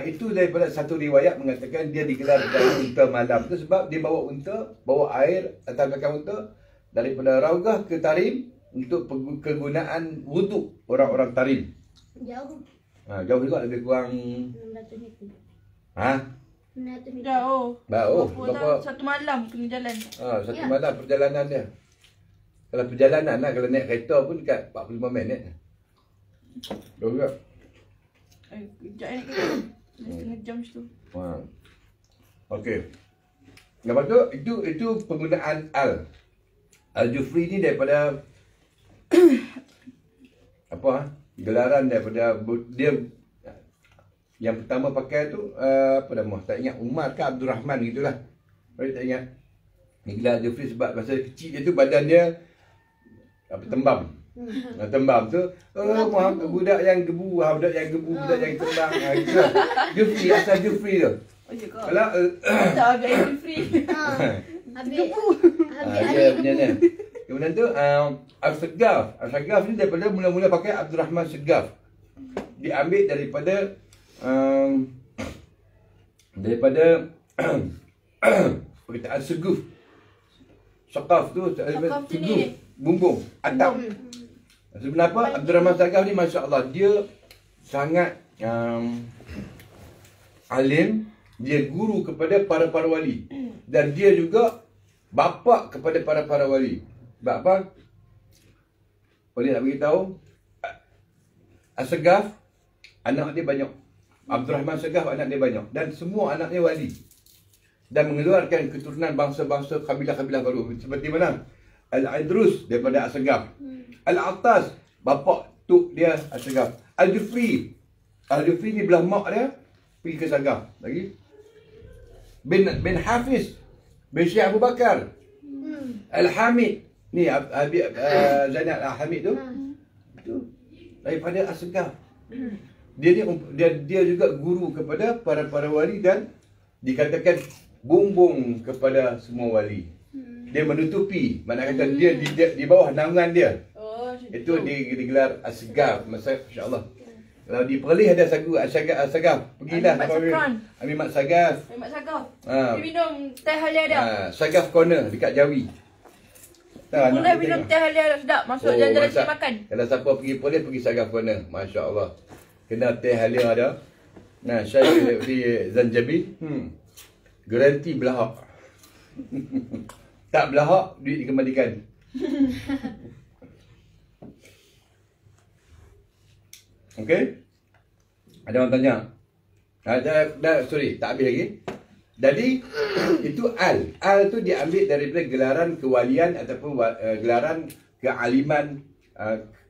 Itu daripada satu riwayat mengatakan dia digelar dengan unta malam tu sebab dia bawa unta, bawa air atas belakang unta daripada Raugah ke Tarim untuk kegunaan wuduk orang-orang Tarim. Jauh. Jauh juga, lebih kurang 600 meter. 600 Jauh. Berapa? Satu malam kena jalan. Satu malam perjalanan dia. Kalau perjalanan lah, kalau naik kereta pun dekat 45 minit. Betul tak? Kejap ni kena. Setengah jam situ. Okey. Lepas tu, itu penggunaan Al-Jufri ni daripada gelaran daripada dia yang pertama pakai tu apa nama? Tak ingat, Umar ke Abdul Rahman gitulah. Saya tak ingat. Ni gelar Jufri sebab masa kecil dia tu badan dia tembam. Tembam tu budak yang gebu, budak yang tembam gitu. Jufri, asal Jufri tu. Kalau tak habis Jufri. Habis. Dia punya ni. Kemudian tu Al-Segaf. Al-Segaf ni daripada mula-mula pakai Abdul Rahman Segaf. Diambil daripada perkataan seguf. Sakaf tu seguf, bumbung, atap. Kenapa Abdul Rahman Segaf ni, masya-Allah, dia sangat alim, dia guru kepada para wali, dan dia juga bapa kepada para wali. Sebab apa? Boleh nak beritahu, As-Segaf anak dia banyak. Abdul Rahman Segaf anak dia banyak, dan semua anak dia wali, dan mengeluarkan keturunan bangsa-bangsa kabilah-kabilah baru. Seperti mana? Al-Idrus daripada As-Segaf. Al-Attas, bapa tok dia As-Segaf. Al-Jufri ni belah mak dia pergi ke Segaf lagi. Bin Hafiz bin Syekh Abu Bakar. Al-Hamid ni Zainal Al-Hamid tu daripada As-Segaf. Dia juga guru kepada para wali, dan dikatakan bumbung kepada semua wali. Dia menutupi, mana kata dia di bawah naungan dia. Itu digelar As-Segaf. Masya-Allah. Kalau di Perlis ada As-Segaf. Pergilah Amir Mat Segaf. Dia minum teh halia dia. Segaf Corner dekat Jawi. Boleh minum teh halia sedap, masuk jalan-jalan sini makan. Kalau siapa pergi Perlis, pergi Segaf Corner. Masya-Allah. Kena teh halia ada. Nah, saya di Zanjabil. Garanti belahak. Tak belahak, duit dikembalikan. Okey? Ada orang tanya. Sorry, tak habis lagi. Jadi, itu Al. Al tu diambil daripada gelaran kewalian ataupun gelaran kealiman,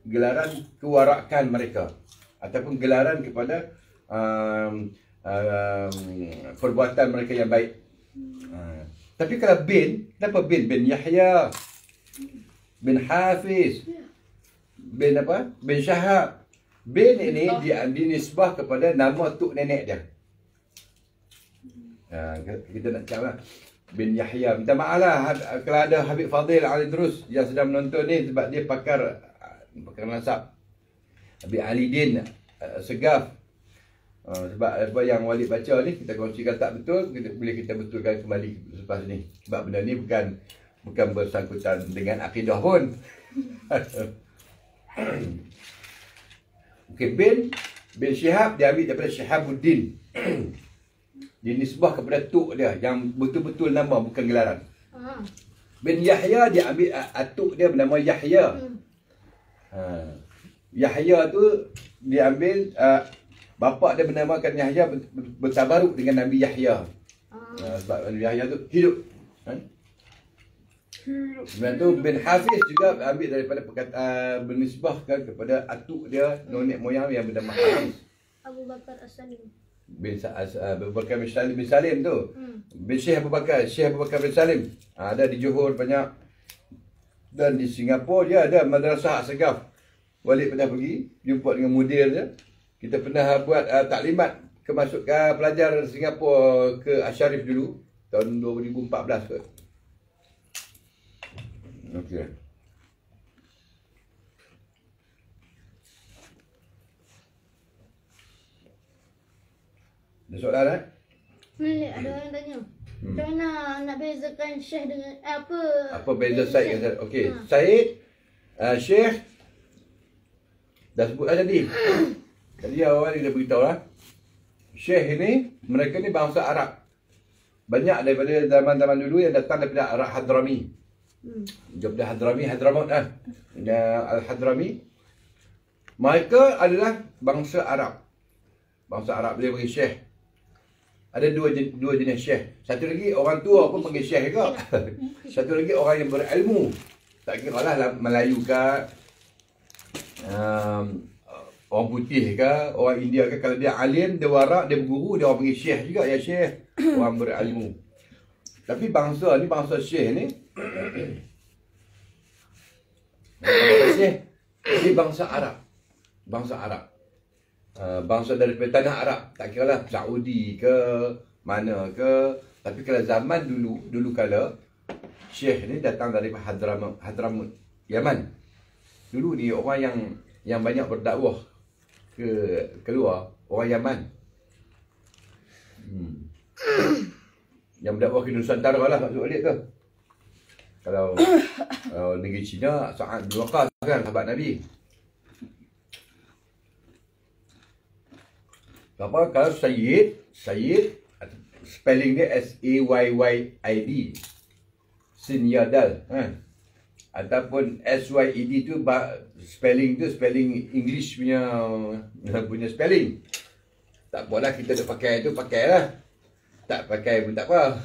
gelaran kewarakan mereka. Ataupun gelaran kepada perbuatan mereka yang baik. Tapi kalau bin, kenapa bin? Bin Yahya, bin Hafiz, bin apa? Bin Syahab. Bin ini dinisbah kepada nama tok nenek dia. Kita nak cakap lah, bin Yahya. Minta maaf lah kalau ada Habib Fadil Al-Idrus yang sedang menonton ni, sebab dia pakar nasab. Habib Alidin Segaf. Sebab yang Walid baca ni, kita kongsikan tak betul, boleh kita betulkan kembali selepas ni. Sebab benda ni bukan bersangkutan dengan akidah pun. Okey, bin Syihab diambil daripada Syihabuddin. Dinisbah kepada tok dia yang betul-betul nama, bukan gelaran. Bin Yahya diambil atuk dia bernama Yahya. Yahya tu diambil bapa dia bernamakan Yahya, bertabaruk dengan Nabi Yahya. Sebab Nabi Yahya tu hidup. Kemudian tu bin Hafiz juga ambil daripada perkataan, bernisbahkan kepada atuk dia, nenek moyang yang bernama Hafiz. Abu Bakar As-Salim. Abu Bakar bin Salim tu. Bin Syekh Abu Bakar bin Salim. Ada di Johor banyak. Dan di Singapura dia ada madrasah As-Segaf. Walid pernah pergi jumpa dengan mudir dia. Kita pernah buat taklimat kemasukan pelajar Singapura ke Asharif dulu tahun 2014 ke. Okey. Ada soalan Ni ada orang tanya. Macam mana nak bezakan Syekh dengan apa beza Syekh dengan Syekh? Okey, Syekh Syekh dah sebut dah tadi. Tadi awal dia beritahu lah. Syekh ni, mereka ni bangsa Arab. banyak daripada zaman-zaman dulu yang datang daripada Arab Hadrami. Daripada Hadramaut lah. Al-Hadrami. Mereka adalah bangsa Arab. Bangsa Arab boleh panggil syekh. Ada dua jenis syekh. Satu lagi orang tua pun panggil syekh juga. Satu lagi orang yang berilmu. Tak kira lah Melayu ke, orang putih ke, orang India ke. Kalau dia alim, dia warak, dia berguru, dia orang panggil syekh juga. Ya syekh, orang berilmu. Tapi bangsa ni, bangsa syekh ni, bangsa syekh, dia bangsa Arab. Bangsa Arab. Bangsa daripada tanah Arab. Tak kira lah Saudi ke, mana ke. Tapi kalau zaman dulu kala, syekh ni datang daripada Hadramut, Yaman. Dulu ni orang yang banyak berdakwah keluar, orang Yaman. Yang berdakwah ke Nusantara lah maksud balik tu. Kalau negeri Cina, Sa'ad bin Waqqas kan, sahabat Nabi. Apa kalau Sayyid spelling dia S-A-Y-Y-I-D, Sinyadal, ataupun S-Y-E-D tu spelling English punya spelling. Tak apalah, kita nak pakai tu pakailah. Tak pakai pun tak apa.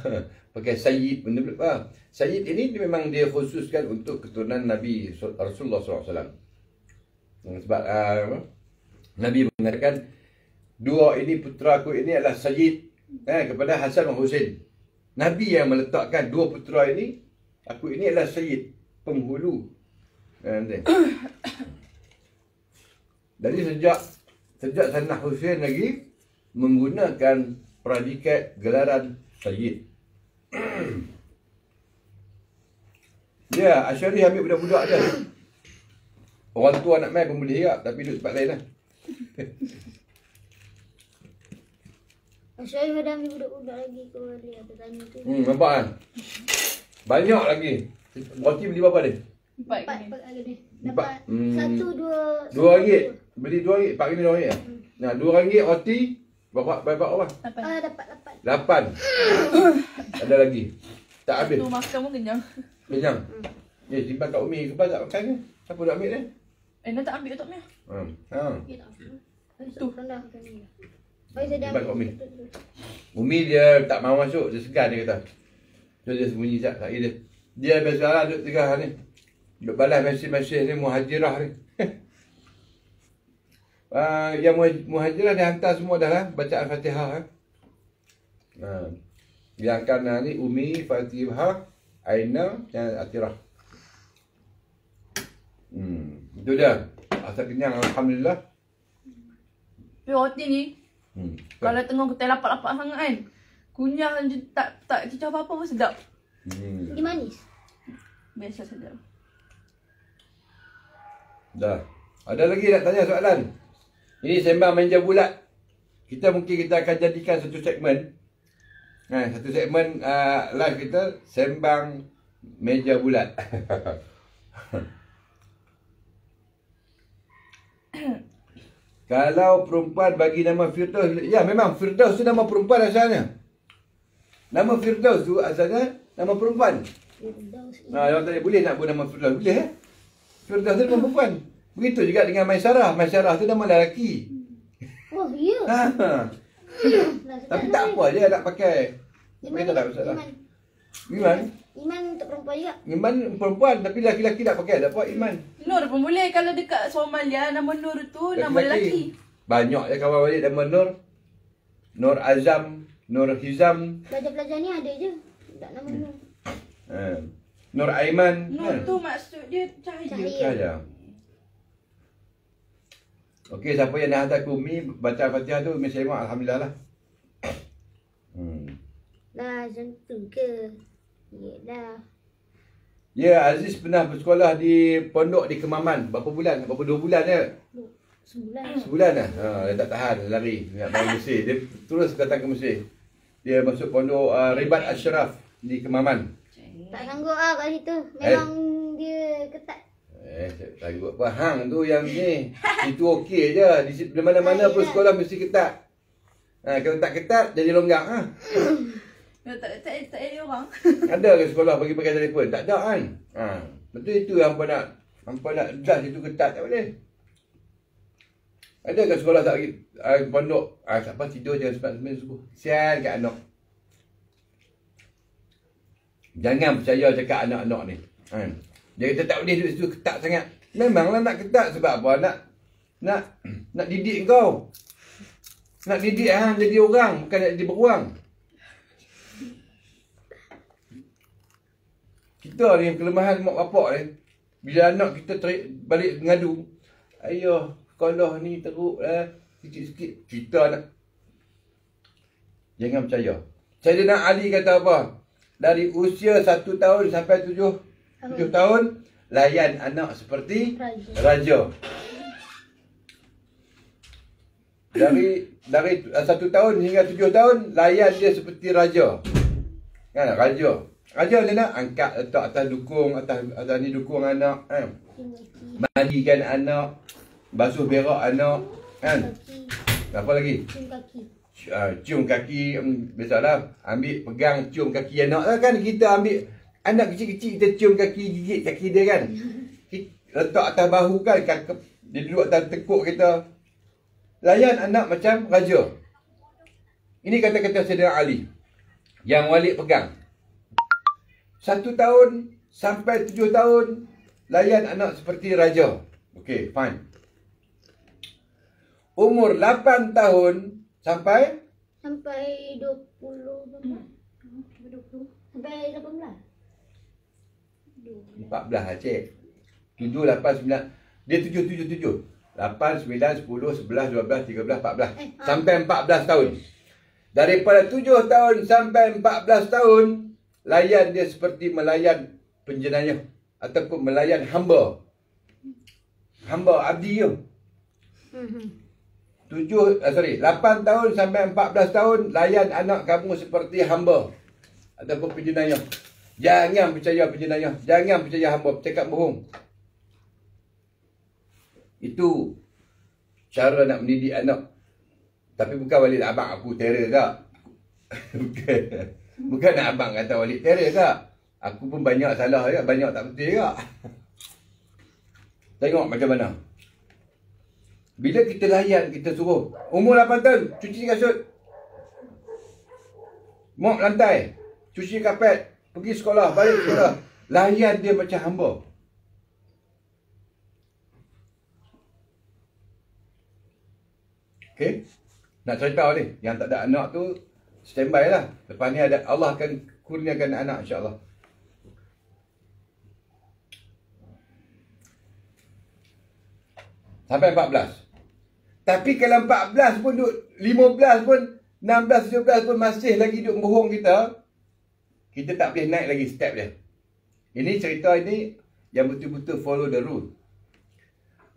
Pakai Sayyid pun tak apa. Sayyid ini memang dia khususkan untuk keturunan Nabi Rasulullah SAW. Sebab Nabi mengatakan, dua ini putra aku ini adalah Sayyid kepada Hasan dan Husain. Nabi yang meletakkan dua putra ini, aku ini adalah Sayyid, penghulu. Jadi sejak Sayyidina Husain lagi menggunakan predikat gelaran Sayyid. Ya, Asy'ari ambil budak-budak je. Orang tua nak main pun boleh juga, tapi duduk tempat lain lah. Saya ada ambil budak-budak lagi ke dia tanya tu. Nampak kan? Banyak lagi. Roti beli berapa dia? Empat lagi ni. Empat. Dapat satu, dua. RM2. Beli RM2. Empat kali RM2 lah. Nah, RM2 roti. Berapa orang? Dapat 8. Ada lagi. Tak habis. Tu makan pun kenyang. Kenyang. Ya, simpan kat Umi. Kepala tak makan ke? Siapa nak ambil dia? Nak tak ambil Tok Mia? Tu. Rendah makan ni. Baik saya dah Simpan kat Umi. Umi dia tak mahu masuk. Dia segan dia kata. So dia sembunyi sekejap kat dia. Dia biasalah duduk tengah ni. Duduk balas mesej-mesej ni muhajirah ni. Yang muhajirah dia hantar semua dah lah. Baca Al-Fatihah. Yang kanan ni Umi, Fatihah, Aina dan Atirah. Itu dia. Asal kenyang Alhamdulillah. Tapi roti ni, kalau tengok kita lapak-lapak sangat kan, kunyah je tak cicah apa-apa pun sedap. Dia manis. Biasa sedap. Dah. Ada lagi nak tanya soalan? Ini sembang meja bulat. Kita akan jadikan satu segmen. Satu segmen live kita sembang meja bulat. Kalau perempuan bagi nama Firdaus, ya memang Firdaus tu nama perempuan asalnya. Nama Firdaus tu asalnya nama perempuan. Orang tanya boleh nak buat nama Firdaus? Boleh Firdaus tu nama perempuan. Begitu juga dengan Maisarah. Maisarah tu nama lelaki. Oh ya. Tapi tak apa je nak pakai. Kita tak masalah. Iman untuk perempuan juga. Iman perempuan tapi lelaki-lelaki tak pakai. Tak apa Iman. Nur pun boleh. Kalau dekat Somalia nama Nur tu nama lelaki. Banyak je kawan balik nama Nur. Nur Azam, Nur Hizam. Pelajar-pelajar ni ada je. Tak nama Nur. Nur Aiman. Nur tu maksud dia cahaya. Cahaya. Okey, siapa yang nak hantar ke Umi baca Al-Fatihah tu, Umi semak Alhamdulillah lah. Dah macam tu ke? Yelah. Ya, Aziz pernah bersekolah di pondok di Kemaman. Berapa bulan? 2 bulan je? Sebulan lah. Dia tak tahan, lari. Nak main Mesir. Dia terus datang ke Mesir. Dia masuk pondok Ribat Ashraf di Kemaman. Tak sanggup lah kat situ. Memang dia ketat. Sanggup apa? Hang tu yang ni. Itu okey je. Di mana-mana pun sekolah mesti ketat. Kalau tak ketat, jadi longgar. Tak ada orang. Ada ke sekolah bagi pakai telefon? Tak ada kan? Betul itu yang hampa nak jas itu ketat tak boleh. Ada ke sekolah tak bagi pondok? Tak apa tidur je 9 subuh. Sial kat anak. Jangan percaya cakap anak-anak ni. Dia kata tak boleh duduk situ ketat sangat. Memanglah nak ketat sebab apa? Nak didik kau. Nak didik jadi orang, bukan nak jadi beruang. Kita ni kelemahan mak bapak ni. Bila anak kita balik mengadu, ayah, sekolah ni teruk lah. Sikit-sikit. Kita nak. Jangan percaya. Sayyidina Ali kata apa? Dari usia 1 tahun sampai 7 tahun, layan anak seperti raja. Dari 1 tahun hingga 7 tahun, layan dia seperti raja. Kan, raja. Raja dia nak angkat letak atas dukung, atas ni dukung anak, kan. Mandikan anak, basuh berak anak, kan. Apa lagi? Cium kaki. Cium kaki, biasalah. Ambil, pegang, cium kaki anak lah kan. Kita ambil anak kecil-kecil, kita cium kaki, gigit kaki dia kan. Letak atas bahu kan, dia duduk atas tekuk kita. Layan anak macam raja. Ini kata-kata Sayyidina Ali yang Walid pegang. 1 tahun sampai 7 tahun, layan anak seperti raja. Okey, fine. Umur 8 tahun sampai 20 berapa? Sampai 18. 14 lah cik. 7, 8, 9. Dia 7, 7, 7. 8, 9, 10, 11, 12, 13, 14. Sampai 14 tahun. Daripada 7 tahun sampai 14 tahun, layan dia seperti melayan penjenayah ataupun melayan hamba. Hamba abdi tu. 8 tahun sampai 14 tahun, layan anak kamu seperti hamba ataupun penjenayah. Jangan percaya penjenayah, jangan percaya hamba, cakap bohong. Itu cara nak mendidik anak. Tapi bukan Walid abang aku terror tak. Bukan nak abang kata Walid terror tak. Aku pun banyak salah juga, banyak tak betul juga. Tengok macam mana. Bila kita layan, kita suruh umur 8 tahun, cuci kasut, mop lantai, cuci kapet, pergi sekolah, balik sekolah. Layan dia macam hamba. Okey? Nak cerita ni, yang tak ada anak tu standby lah. Lepas ni ada, Allah akan kurniakan anak insya-Allah. Sampai 14. Tapi kalau 14 pun duduk, 15 pun, 16, 17 pun masih lagi duduk bohong kita, kita tak boleh naik lagi step dia. Ini cerita ini yang betul-betul follow the rule.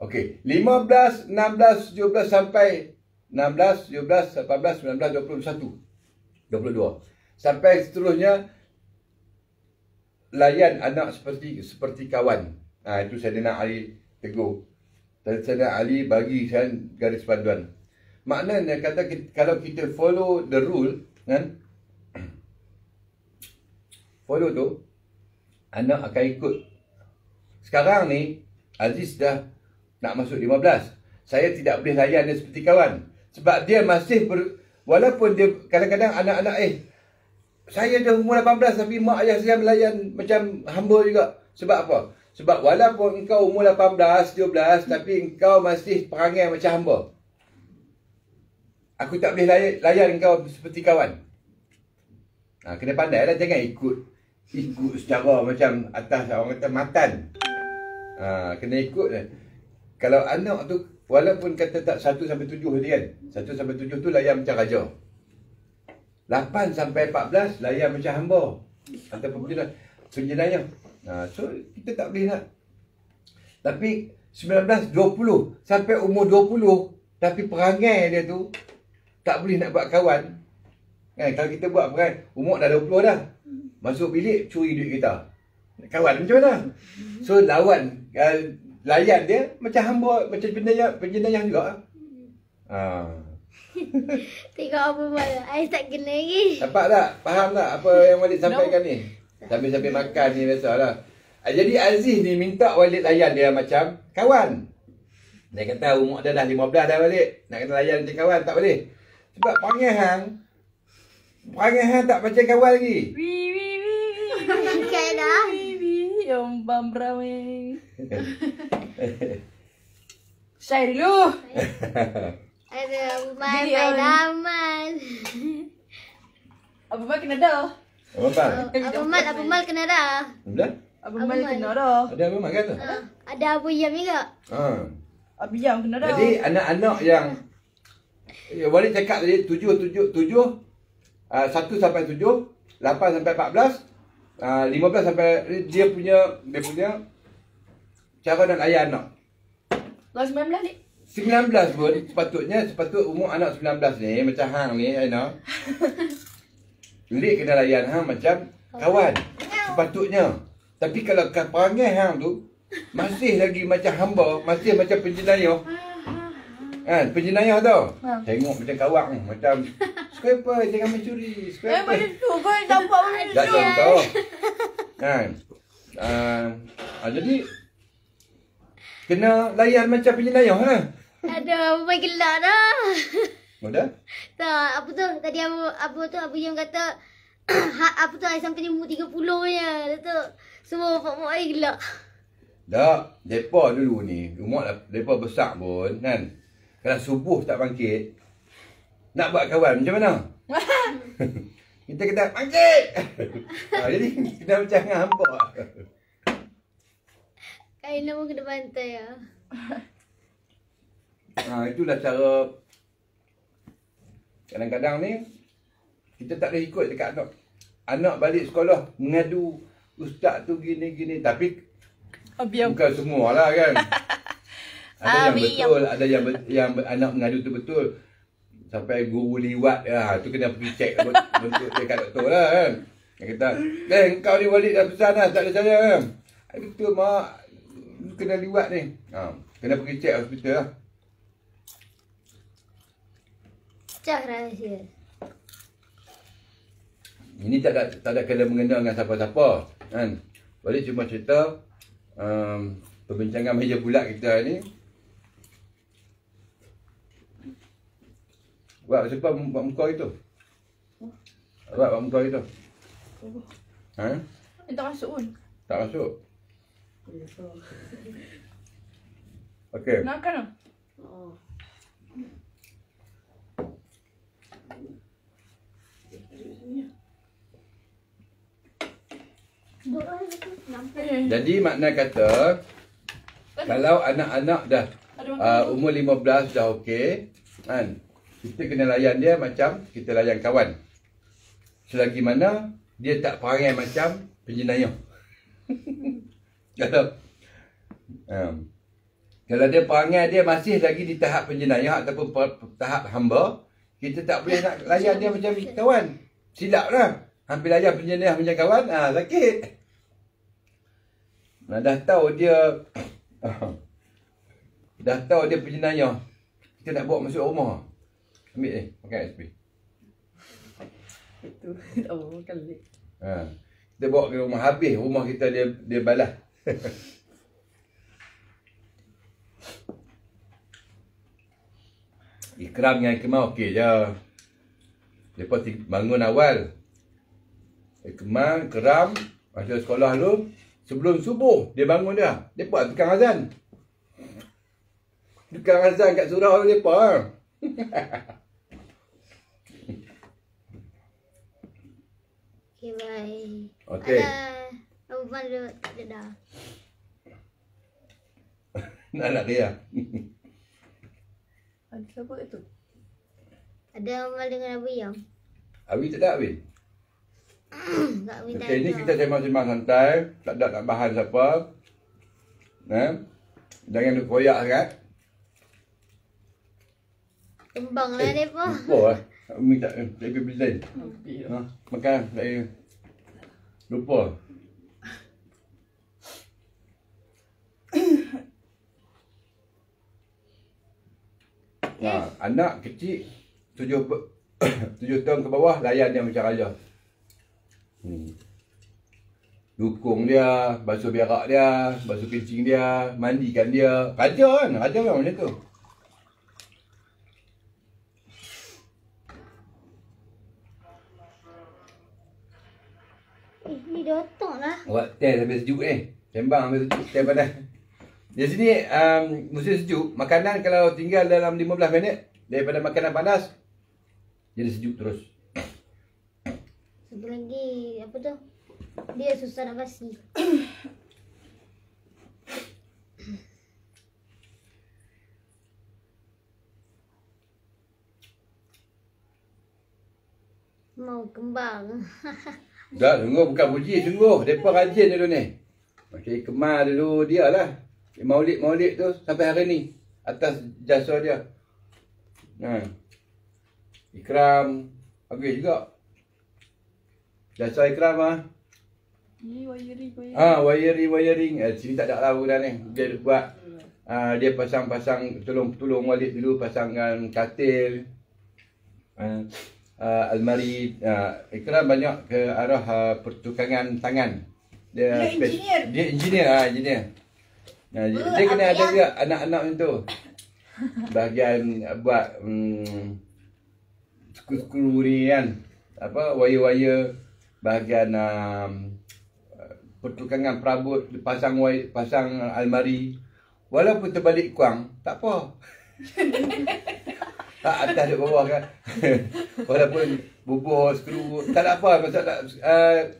Okey, 15, 16, 17 sampai 16, 17, 18, 19, 20, 21, 22. Sampai seterusnya, layan anak seperti kawan. Itu Sayyidina Ali tegur. Sayyidina Ali bagi garis panduan. Maknanya kata kalau kita follow the rule, kan? Follow tu, anak akan ikut. Sekarang ni Aziz dah nak masuk 15. Saya tidak boleh layan dia seperti kawan. Sebab dia masih walaupun dia kadang-kadang anak-anak saya dah umur 18 tapi mak ayah saya melayan macam hamba juga. Sebab apa? Sebab walaupun engkau umur 18, 17 tapi engkau masih perangai macam hamba. Aku tak boleh layan engkau seperti kawan. Kena pandai lah, jangan ikut secara macam atas orang kata matan. Kena ikut lah. Kalau anak tu walaupun kata tak 1 sampai 7 tadi kan. 1 sampai 7 tu layan macam raja. 8 sampai 14 layan macam hamba. Ataupun penjenayah. So kita tak boleh nak. Tapi 19, 20 sampai umur 20 tapi perangai dia tu tak boleh nak buat kawan. Kan kalau kita buat perangai umur dah 20 dah. Masuk bilik curi duit kita. Kawan macam mana? So lawan layan dia macam hamba, macam penjenayah juga. Tengok apa malah. I tak kena lagi. Nampak tak? Faham tak apa yang Walid sampaikan ni? Sambil-sambil makan ni biasalah. Jadi Aziz ni minta Walid layan dia macam kawan. Dia kata umur dia dah 15 dah Walid. Nak kena layan macam kawan tak boleh. Sebab perangai hang tak macam kawan lagi. Kan dah. Yang bambrawe. Syai dulu. Ada Abang Jadi, Daman. Abang Mal kena dah. Apa? Abang Mal kena dah. Sudah? Abang Mal kena dah. Ada apa makan tu? Ada Abu Yam juga. Ha. Abi Yam kena dah. Jadi anak-anak yang Walid cakap tadi 1 sampai 7, 8 sampai 14, 15 sampai dia punya cara nak layan anak. Kalau 19 ni. 19 pun sepatut umur anak 19 ni macam hang ni Aina. Lik kena layan hang macam kawan. Sepatutnya. Tapi kalau perangai hang tu masih lagi macam hamba, masih macam penjenayah. Kan, penjenayah tau. Tengok macam kawan, macam scraper jangan mencuri, scraper. Macam tu kau nampak macam Tak tu. contoh. Kan. Jadi kena layan macam penjenayah lah. Ada Abang gelak dah. Mudah? Tak, apa tu? Tadi Abu Yam kata apa tu I sampai umur 30 punya. Tu semua mak I gelak. Tak, depa dulu ni, umur depa besar pun kan. Kalau subuh tak bangkit, nak buat kawan macam mana? Kita kata bangkit. Jadi kena macam hamba. Kain pun kena bantai lah. Itulah cara. Kadang-kadang ni kita tak boleh ikut dekat anak. Anak balik sekolah mengadu ustaz tu gini-gini, tapi Abi Yam. bukan semua lah kan. Ada yang Abi betul, ada yang anak mengadu tu betul. Sampai guru liwat, tu kena pergi cek bentuk dia kat doktor lah kan. Dia kata, kau ni Walid dah pesan lah, tak ada saya kan. Betul mak, kena liwat ni. Kena pergi cek hospital lah. Cah rahsia. Ini tak ada kena mengena dengan siapa-siapa kan. Walid cuma cerita perbincangan meja bulat kita ni. Buat siapa buat muka itu? Buat muka itu. Tak masuk pun. Tak masuk. Okey. Nak makan tak? Jadi makna kata kalau anak-anak dah umur 15 dah okey kan, kita kena layan dia macam kita layan kawan. Selagi mana dia tak perangai macam penjenayah. Kalau dia perangai dia masih lagi di tahap penjenayah ataupun tahap hamba, kita tak boleh nak layan dia macam kawan. Silap lah. Hampir layan penjenayah macam kawan, sakit. Nah, dah tahu dia penjenayah, kita nak bawa masuk rumah. Ambil ni, makan SP. Itu. Oh, kali. Kita bawa ke rumah, habis rumah kita dia balas. Ikram dengan Ikmal okey je. Lepas bangun awal. Ikmal, Keram, masa sekolah dulu, sebelum subuh dia bangun dia. Depa tukang azan. Tukang azan kat surau depa. Okay, bye. Okey. Abang dia dah. Nak dia. Ada siapa itu? Ada Abang dengan Abu Yam. Abi tak ada Abi. Tak minta. Okey, ni kita sembang-sembang santai, tak ada nak bahas apa. Jangan duk koyak sangat. Kembang lah depa. Lupa lah. Umi tak pergi beli. Makan saya lupa. Anak kecil 7 tahun ke bawah layan dia macam raja. Dukung dia, basuh berak dia, basuh kencing dia, mandikan dia. Raja kan? Raja memang macam tu. Ni dah otak lah. Awak teh sampai sejuk ni. Sembang sampai sejuk, teh panas. Di sini musim sejuk, makanan kalau tinggal dalam 15 minit daripada makanan panas jadi sejuk terus. Satu lagi apa tu? Dia susah nak basi. Mau kembang. Dah, sungguh bukan puji, sungguh. Mereka rajin dulu ni. Macam Kemal dulu, dia lah. Maulid tu sampai hari ni. Atas jasa dia. Ikram. Bagus juga. Jasa Ikram lah. Ni wiring. Wiring. Sini tak ada lah dah ni. Dia buat. Dia pasang-pasang tolong Maulid dulu. Pasangkan katil. Almari. Ikram banyak ke arah pertukangan tangan. Dia engineer. Dia engineer. Dia kena ada juga anak-anak macam tu. Bahagian buat skru ni kan. Apa wire-wire bahagian pertukangan perabot, pasang almari. Walaupun terbalik kuang, tak apa. Tak atas dek bawah kan. Walaupun bubuh skru, tak ada apa. Masalah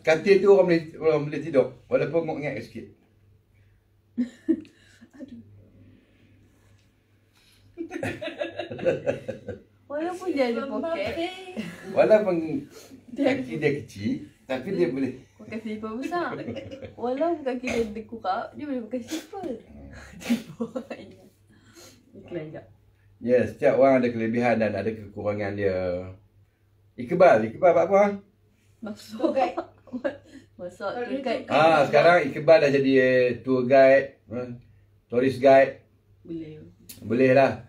katil tu orang boleh tidur. Walaupun ngok-ngek sikit. Walaupun dia ada poket. Walaupun kaki dia kecil, tapi dia boleh. Pakai slipper besar. Walaupun kaki dia ada kurap, dia boleh pakai slipper. Iklan jap. Ya, setiap orang ada kelebihan dan ada kekurangan dia. Iqbal apa? Masuk. Masuk tour guide. Sekarang Iqbal dah jadi tour guide, tourist guide. Boleh lah.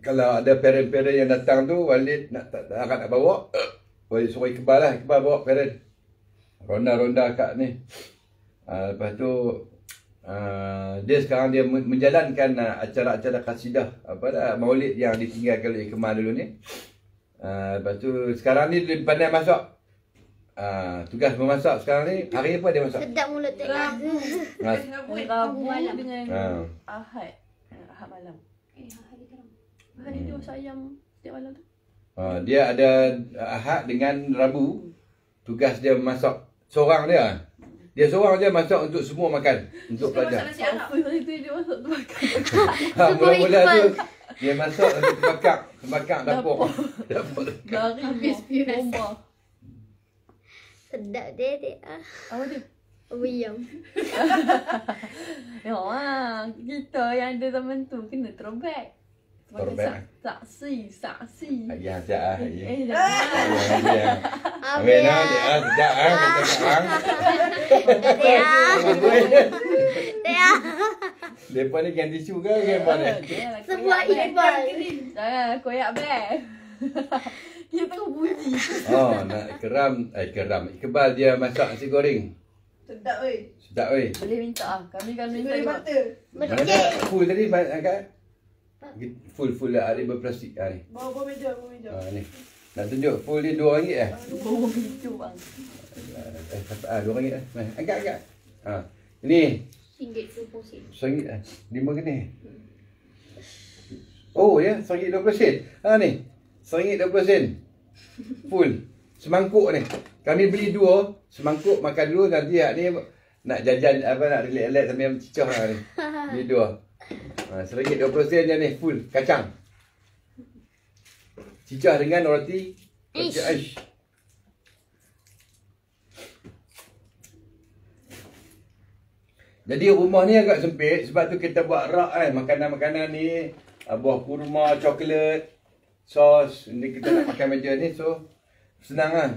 Kalau ada parent-parent yang datang tu, Walid nak bawa, Walid suruh Iqbal lah. Iqbal bawa parent. Ronda-ronda kat ni. Lepas tu, dia sekarang dia menjalankan acara-acara kasidah. Maulid yang ditinggalkan oleh Kemal dulu ni. Lepas tu, sekarang ni dia pandai masak. Tugas memasak sekarang ni, hari apa dia masak? Sedap mulut tu. Rabu dengan Ahad. Ahad malam. Hari dia masak ayam setiap malam tu. Dia ada Ahad dengan Rabu. Tugas dia masak. Seorang dia. Dia seorang je masak untuk semua makan. Untuk pelajar. Apa hari tu dia masak tu makan. Mula-mula tu dia masak untuk terbakar dapur. Lari habis bomba. Sedap dia. Apa dia? Ayam. Kita yang ada zaman tu kena throwback. Throwback. Saksi. Ayah sekejap Amin lah. Sekejap Mereka ni ganti tisu ke mana? Sebuah Iqbal. Jangan koyak beg. Dia tengah puji. Nak keram. Iqbal dia masak nasi goreng. Sedap weh. Boleh minta Kami kalau minta Boleh juga. mata. Bercek. Full tadi kan? Full lah ada berplastik ni. Bawa meja. Ni. Nak tunjuk full ni RM2 Bawa hijau bang. RM2 lah. Angkat. Ini RM1.20. RM1 5 ke ni? Oh ya, RM1.20. Ni. RM1.20. Full. Semangkuk ni. Kami beli 2 semangkuk makan dulu, nanti ni nak jajan nak relax-relax sambil cicah lah ni. Beli 2. RM1.20 je ni full kacang. Cicah dengan roti aish. Jadi rumah ni agak sempit sebab tu kita buat rak kan. Makanan-makanan ni buah kurma, coklat, sos. Ni kita nak makan meja ni, so senang lah.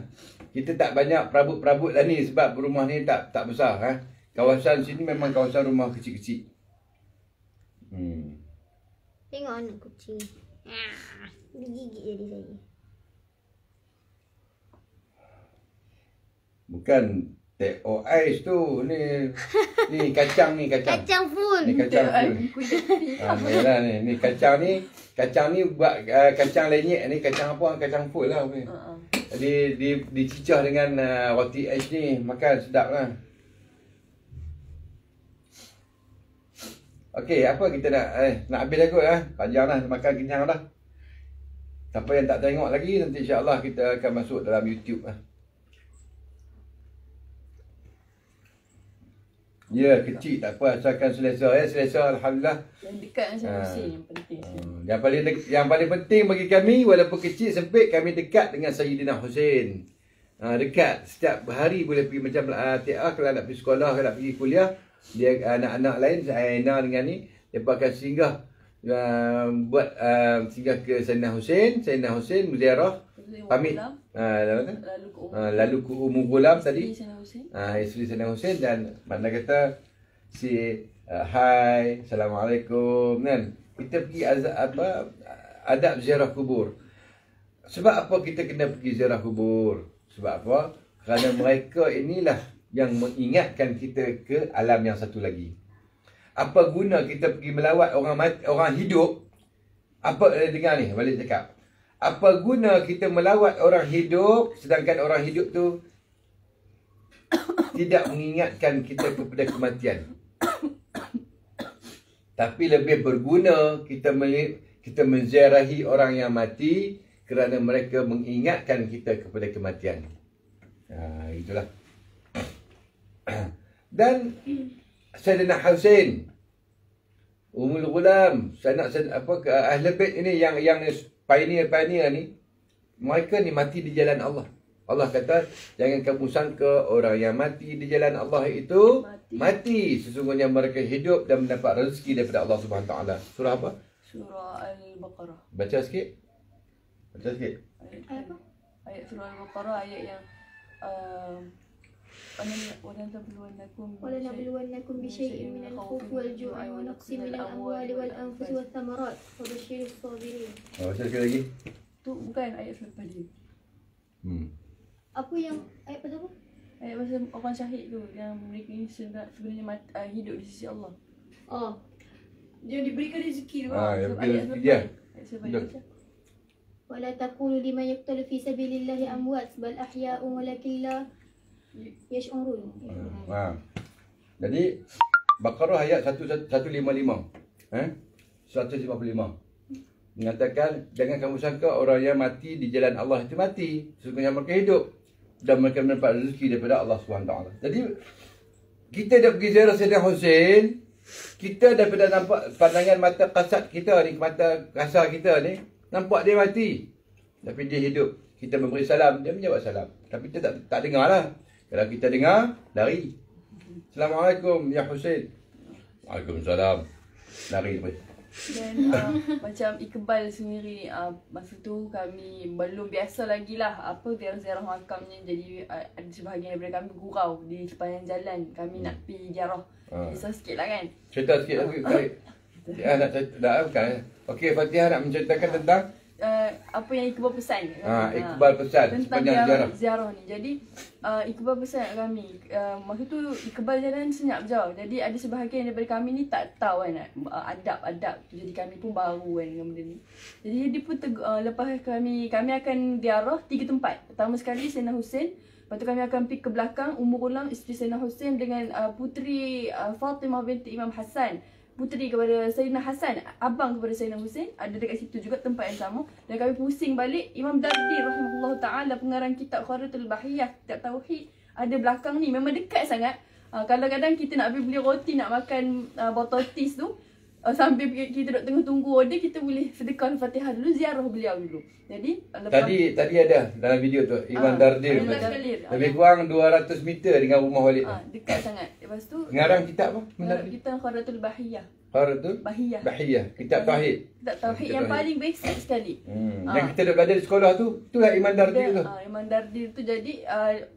Kita tak banyak perabot-perabot lah ni sebab rumah ni tak besar ha. Kawasan sini memang kawasan rumah kecil-kecil. Tengok anak kucing. Gigit jadi saya. Bukan teh ais tu. Ni kacang ni kacang. Kacang full. Ni kacang full. Ni lah ni. Ni kacang ni. Kacang ni buat kacang lenyek ni. Kacang apa? Kacang full lah. Jadi dicicah dengan roti ais ni. Makan sedap lah. Okey, apa kita nak habis dah kot lah. Panjang lah. Makan kenyang dah. Siapa yang tak tengok lagi, nanti insyaAllah kita akan masuk dalam YouTube lah. Ya, kecil tak apa, asalkan selesa ya. Selesa, Alhamdulillah. Yang dekat dengan Sayyidina Hussein yang penting. Yang paling penting bagi kami, walaupun kecil sempit, kami dekat dengan Sayyidina Hussein. Dekat, setiap hari boleh pergi macam kalau nak pergi sekolah, kalau nak pergi kuliah. Dia anak-anak lain, Aina dengan ni, mereka akan singgah singgah ke Sayyidina Hussein. Sayyidina Hussein berziarah, pamit. Lalu ke Ummu Ghulam tadi. Isteri Sayyidina Hussein dan mana kata hai, Assalamualaikum kan. Kita pergi adab ziarah kubur. Sebab apa kita kena pergi ziarah kubur? Sebab apa? Kerana mereka inilah yang mengingatkan kita ke alam yang satu lagi. Apa guna kita pergi melawat orang hidup? Apa dengar ni, balik cakap. Apa guna kita melawat orang hidup sedangkan orang hidup tu tidak mengingatkan kita kepada kematian. Tapi lebih berguna kita menziarahi orang yang mati kerana mereka mengingatkan kita kepada kematian. Itulah. Dan Sayyidina Hussein, Ummul Ghulam, Ahlul Bait ini yang pioneer ni, mereka ni mati di jalan Allah. Allah kata, jangan kamu sangka orang yang mati di jalan Allah itu mati. Sesungguhnya mereka hidup dan mendapat rezeki daripada Allah Subhanahu Wa Taala. Surah apa? Surah Al-Baqarah. Baca sikit. Baca sikit. Ayat apa? Ayat surah Al-Baqarah, ayat yang ولنبلونكم بشيء من الخوف والجوع ونقص من الأموال والأنفس والثمرات وبشر الصابرين. Baca sekali lagi. Tu bukan ayat selepas dia. Apa yang ayat pasal apa? Ayat pasal orang syahid tu yang mereka ni sebenarnya hidup di sisi Allah. Dia diberikan rezeki tu. Ayat dia. ولا تقولوا لمن يقتل في سبيل الله أموات بل أحياء ولكن لا يشعرون. Jadi Baqarah ayat 155. 155. Mengatakan jangan kamu sangka orang yang mati di jalan Allah itu mati. Sesungguhnya mereka hidup dan mereka mendapat rezeki daripada Allah SWT. Jadi kita dah pergi ziarah Sayyidina Hussein, kita daripada nampak pandangan mata kasat kita ni, mata kasar kita ni, nampak dia mati. Tapi dia hidup. Kita memberi salam, dia menjawab salam. Tapi kita tak dengar lah. Kalau kita dengar, lari. Assalamualaikum ya Hussein. Waalaikumsalam. Lari lepas. Dan macam Iqbal sendiri, masa tu kami belum biasa lagi lah apa ziarah makamnya. Jadi ada sebahagian daripada kami gurau di sepanjang jalan. Kami nak pergi ziarah. Kisah sikit lah kan. Cerita sikit lagi. Bukan. Okey, Fatihah nak menceritakan tentang apa yang Iqbal pesan. Iqbal pesan tentang ziarah ni. Jadi Iqbal pesan kat kami. Masa tu Iqbal jalan senyap jauh. Jadi ada sebahagian daripada kami ni tak tahu kan adab-adab tu. Jadi kami pun baru kan dengan benda ni. Jadi dia pun lepas kami akan ziarah 3 tempat. Pertama sekali Sayyidina Hussein. Lepas tu kami akan pergi ke belakang Ummu Ghulam, isteri Sayyidina Hussein dengan puteri Fatimah binti Imam Hassan. Puteri kepada Sayyidina Hassan, abang kepada Sayyidina Hussein, ada dekat situ juga tempat yang sama. Dan kami pusing balik Imam Dardir rahimahullah ta'ala, pengarang kitab Kharitul Bahiyah, kitab Tauhid, ada belakang ni, memang dekat sangat. Kadang-kadang kita nak beli roti, nak makan botol tis tu, sambil kita duduk tengah tunggu order, kita boleh sedekah Fatihah dulu, ziarah beliau dulu. Jadi tadi ada dalam video tu Imam Dardir. Lebih kurang 200 meter dengan rumah Walid. Dekat sangat. Lepas tu pengarang kitab apa? Kitab Kharitul Bahiyah. Kharitul Bahiyah. Kitab Tauhid. Kitab Tauhid yang paling basic sekali. Yang kita duk belajar di sekolah tu, itulah Imam Dardir tu. Imam Dardir tu. Jadi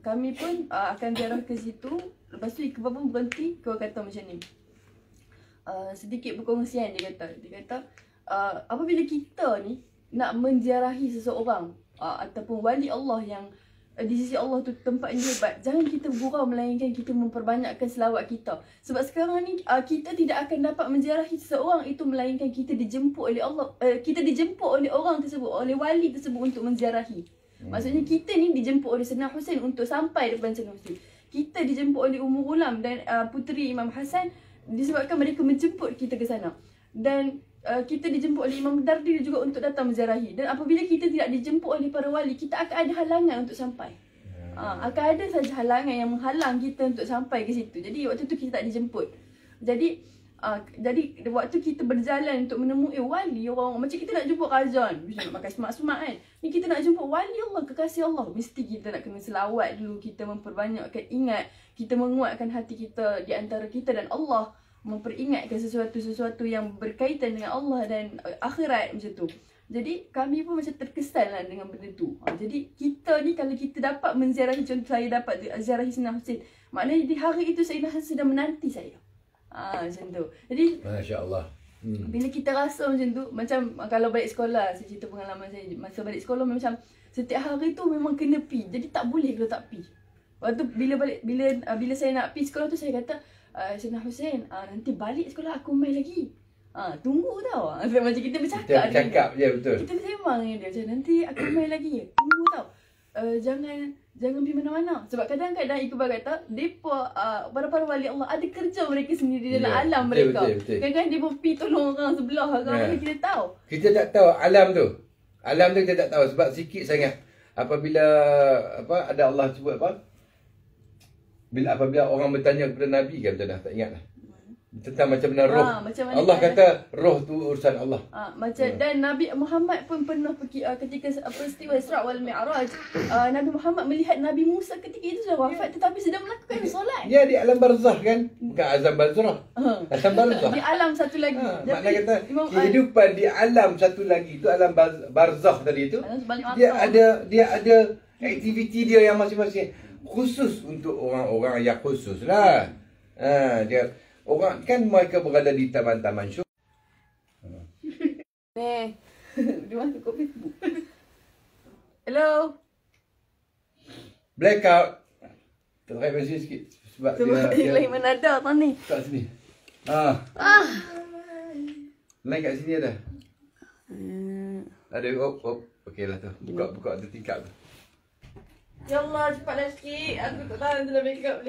kami pun akan ziarah ke situ. Lepas tu Iqbal pun berhenti, kau kata macam ni. Sedikit perkongsian dia kata. apabila kita ni nak menziarahi seseorang ataupun wali Allah yang di sisi Allah tu tempatnya hebat, jangan kita gurau melainkan kita memperbanyakkan selawat kita. Sebab sekarang ni kita tidak akan dapat menziarahi seseorang itu melainkan kita dijemput oleh Allah, kita dijemput oleh orang tersebut, oleh wali tersebut untuk menziarahi. Maksudnya kita ni dijemput oleh Sayyidina Hussein untuk sampai depan Sayyidina Hussein. Kita dijemput oleh Ummu Ghulam dan puteri Imam Hasan disebabkan mereka menjemput kita ke sana. Dan kita dijemput oleh Imam Dardir juga untuk datang menziarahi. Dan apabila kita tidak dijemput oleh para wali, kita akan ada halangan untuk sampai. Akan ada saja halangan yang menghalang kita untuk sampai ke situ. Jadi waktu tu kita tak dijemput. Jadi waktu kita berjalan untuk menemui wali orang, macam kita nak jumpa Razan, mesti nak pakai smart-smart kan. Ni kita nak jumpa wali Allah, kekasih Allah, mesti kita nak kena selawat dulu, kita memperbanyakkan ingat, kita menguatkan hati kita di antara kita dan Allah, memperingatkan sesuatu-sesuatu yang berkaitan dengan Allah dan akhirat macam tu. Jadi kami pun macam terkesan lah dengan benda tu. Jadi kita ni kalau kita dapat menziarahi, contoh saya dapat ziarahi Sayyidina Hussein, maknanya di hari itu Sayyidina Hussein sedang menanti saya. Macam tu. Jadi Masya Allah. Bila kita rasa macam tu, macam kalau balik sekolah, saya cerita pengalaman saya masa balik sekolah, macam setiap hari tu memang kena pi. Jadi tak boleh kalau tak pi. Waktu bila saya nak pi sekolah tu, saya kata, Sayyidina Hussein, nanti balik sekolah aku main lagi. Tunggu tau. Macam kita bercakap. Kita bercakap je, betul. Kita bersembang dengan dia macam, nanti aku main lagi. Tunggu tau. Jangan pergi mana-mana. Sebab kadang-kadang Iqbal kata, mereka, para wali Allah ada kerja mereka sendiri dalam alam mereka. Kadang-kadang dia pergi tolong orang sebelah, mana kita tahu. Kita tak tahu alam tu. Alam tu kita tak tahu sebab sikit sangat. Apabila ada Allah sebut apabila orang bertanya kepada Nabi kan, betul dah, tak ingat lah. Tentang macam mana roh. Macam mana Allah kata roh tu urusan Allah. Dan Nabi Muhammad pun pernah pergi ketika peristiwa Isra wal Mi'raj, Nabi Muhammad melihat Nabi Musa ketika itu sudah wafat tetapi sedang melakukan solat. Dia di alam barzah kan? Bukan azam barzah. Alam barzah. Di alam satu lagi. Makna kata kehidupan di alam satu lagi itu alam barzah tadi itu. Dia ada aktiviti dia yang masing-masing khusus untuk orang-orang yang khusus lah. Dia orang kan mereka berada di taman-taman syurga. Dia masuk kat Facebook. Hello. Blackout. Try mesej sikit sebab dia lain menada tau ni. Kat sini. Lain kat sini ada. Ada okeylah tu. Buka tu tingkap tu. Ya Allah, cepatlah sikit. Aku tak tahan dalam blackout.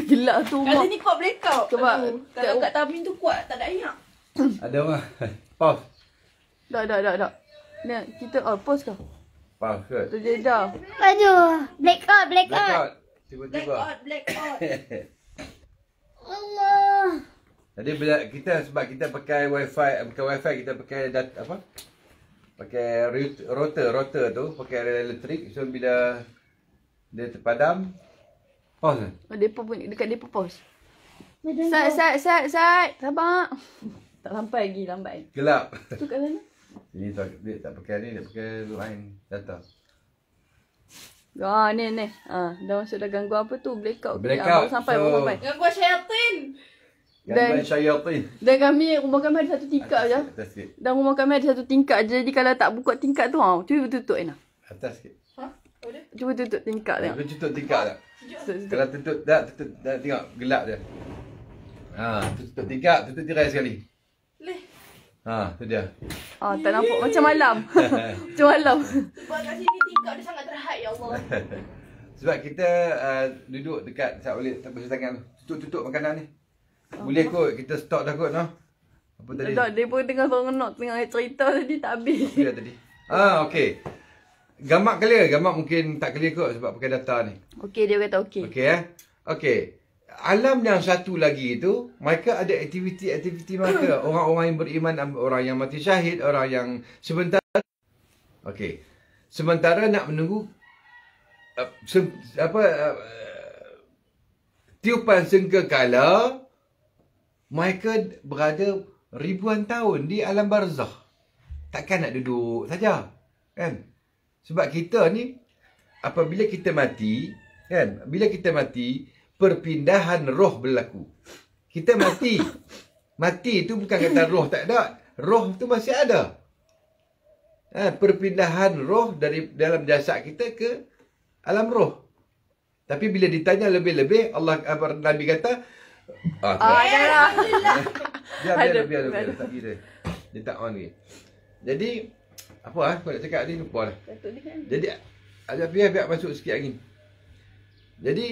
Gelap tu. Kali ni kuat blackout. Sebab kalau kat tabing tu kuat, tak ada air. Ada orang. Pause. Dah. Ni kita pause kau. Pause ke? Tu je dah. Aduh, blackout. Tiba-tiba. Blackout. Allah. Jadi bila sebab kita pakai wifi, bukan wifi, kita pakai pakai router tu, pakai elektrik. So bila dia terpadam, pause. Depa pun dekat depa pause. Sat. Sabar. Tak sampai lagi, lambat. Gelap. Tu kat sana. Ini dia tak pakai ni, dia pakai line data. Ni. Dah masuk dah gangguan apa tu? Blackout. Baru sampai. Gangguan syaitan. Gangguan syaitan. Dan rumah kami ada satu tingkap je. Dan rumah kami ada satu tingkap je. Jadi kalau tak buka tingkap tu, cuba tutup Enak. Atas sikit. Cuba tutup tingkap tengok. Aku tutup tingkap tak? Kalau tutup tengok gelap je. Tutup tingkap, tutup tirai sekali. Tu dia. Tak nampak macam malam. Macam malam. Sebab kat sini tingkap dia sangat terhad, ya Allah. Sebab kita duduk dekat tak boleh tak bersih tangan. Tutup makanan ni. Boleh kot kita stok dah kot Apa tadi? Tak, dia pun tengah cerita tadi tak habis. Dia tadi. Okey. Gambar clear, gambar mungkin tak clear kot sebab pakai data ni. Okey, dia kata okey. Okey. Alam yang satu lagi itu, mereka ada aktiviti mereka. Orang-orang yang beriman, orang yang mati syahid, orang yang sementara nak menunggu tiupan sangkakala, mereka berada ribuan tahun di alam barzah. Takkan nak duduk saja, kan? Sebab kita ni apabila kita mati, kan? Bila kita mati, perpindahan roh berlaku. Kita mati. Mati tu bukan kata roh tak ada. roh tu masih ada. Perpindahan roh dari dalam jasad kita ke alam roh. Tapi bila ditanya lebih-lebih, Nabi kata, biar tak kira. Dia tak on lagi. Jadi, apa aku nak cakap ni, lupa lah. Jadi, biar masuk sikit angin. Jadi,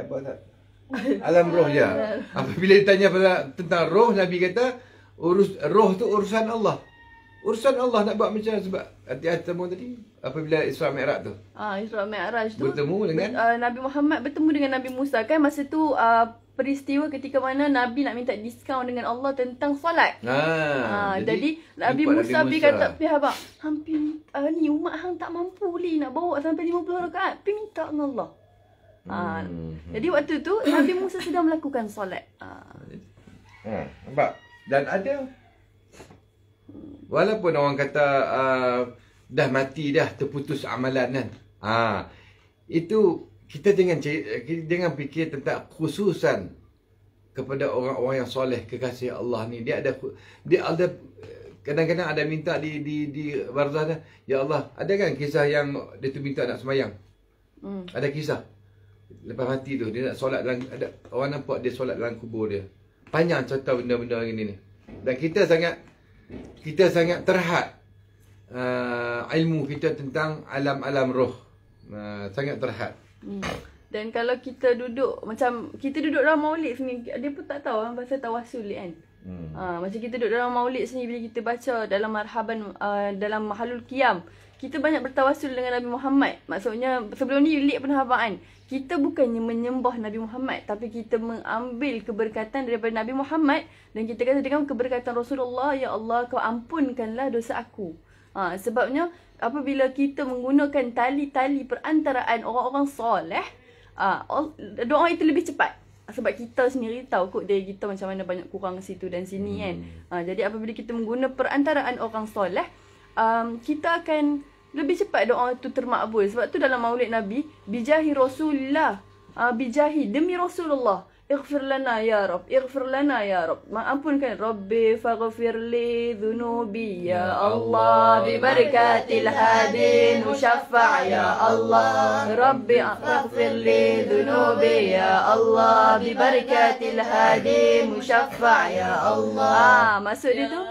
apa tak? Alam roh je. Apabila ditanya tentang roh, Nabi kata, roh tu urusan Allah. Urusan Allah nak buat macam sebab hati-hati temu tadi apabila Isra Mi'raj tu. Isra Mi'raj tu bertemu dengan Nabi Muhammad bertemu dengan Nabi Musa kan masa tu peristiwa ketika mana Nabi nak minta diskaun dengan Allah tentang solat. Jadi Nabi Musa pergi kata, "Pi abang, hampir ni umat hang tak mampu nak bawa sampai 50 rakaat. Pi minta dengan Allah." Jadi waktu tu Nabi Musa sedang melakukan solat. Nampak? Dan ada walaupun orang kata dah mati dah, terputus amalan kan. Itu kita jangan fikir tentang khususan kepada orang-orang yang soleh kekasih Allah ni. Dia ada kadang-kadang ada minta di barzah dah. Ya Allah, ada kan kisah yang dia tu minta nak sembahyang. Ada kisah. Lepas mati tu dia nak solat dalam, ada orang nampak dia solat dalam kubur dia. Panjang cerita benda-benda ini ni. Dan kita sangat terhad ilmu kita tentang alam-alam roh. Sangat terhad. Dan kalau kita duduk dalam maulid sini, dia pun tak tahu pasal tawasul kan. Macam kita duduk dalam maulid sini, bila kita baca dalam marhaban dalam mahalul qiyam, kita banyak bertawasul dengan Nabi Muhammad. Maksudnya sebelum ni Yulik pernah abang kan, kita bukannya menyembah Nabi Muhammad, tapi kita mengambil keberkatan daripada Nabi Muhammad. Dan kita kata dengan keberkatan Rasulullah, Ya Allah, kau ampunkanlah dosa aku. Sebabnya apabila kita menggunakan tali-tali perantaraan orang-orang soleh, doa itu lebih cepat. Sebab kita sendiri tahu kot diri kita macam mana banyak kurang situ dan sini kan. Jadi apabila kita menggunakan perantaraan orang soleh, kita akan lebih cepat doa itu termakbul. Sebab tu dalam maulid Nabi, bijahi Rasulullah, bijahi demi Rasulullah, ighfir lana ya Rabb, ighfir lana ya Rabb. Ampunkan Rabbi faghfir li dhunubi ya Allah, bi barakatil hadin musyaffa' ya Allah. Rabbi faghfir li dhunubi ya Allah, bi barakatil hadin musyaffa' ya Allah. Maksud dia tu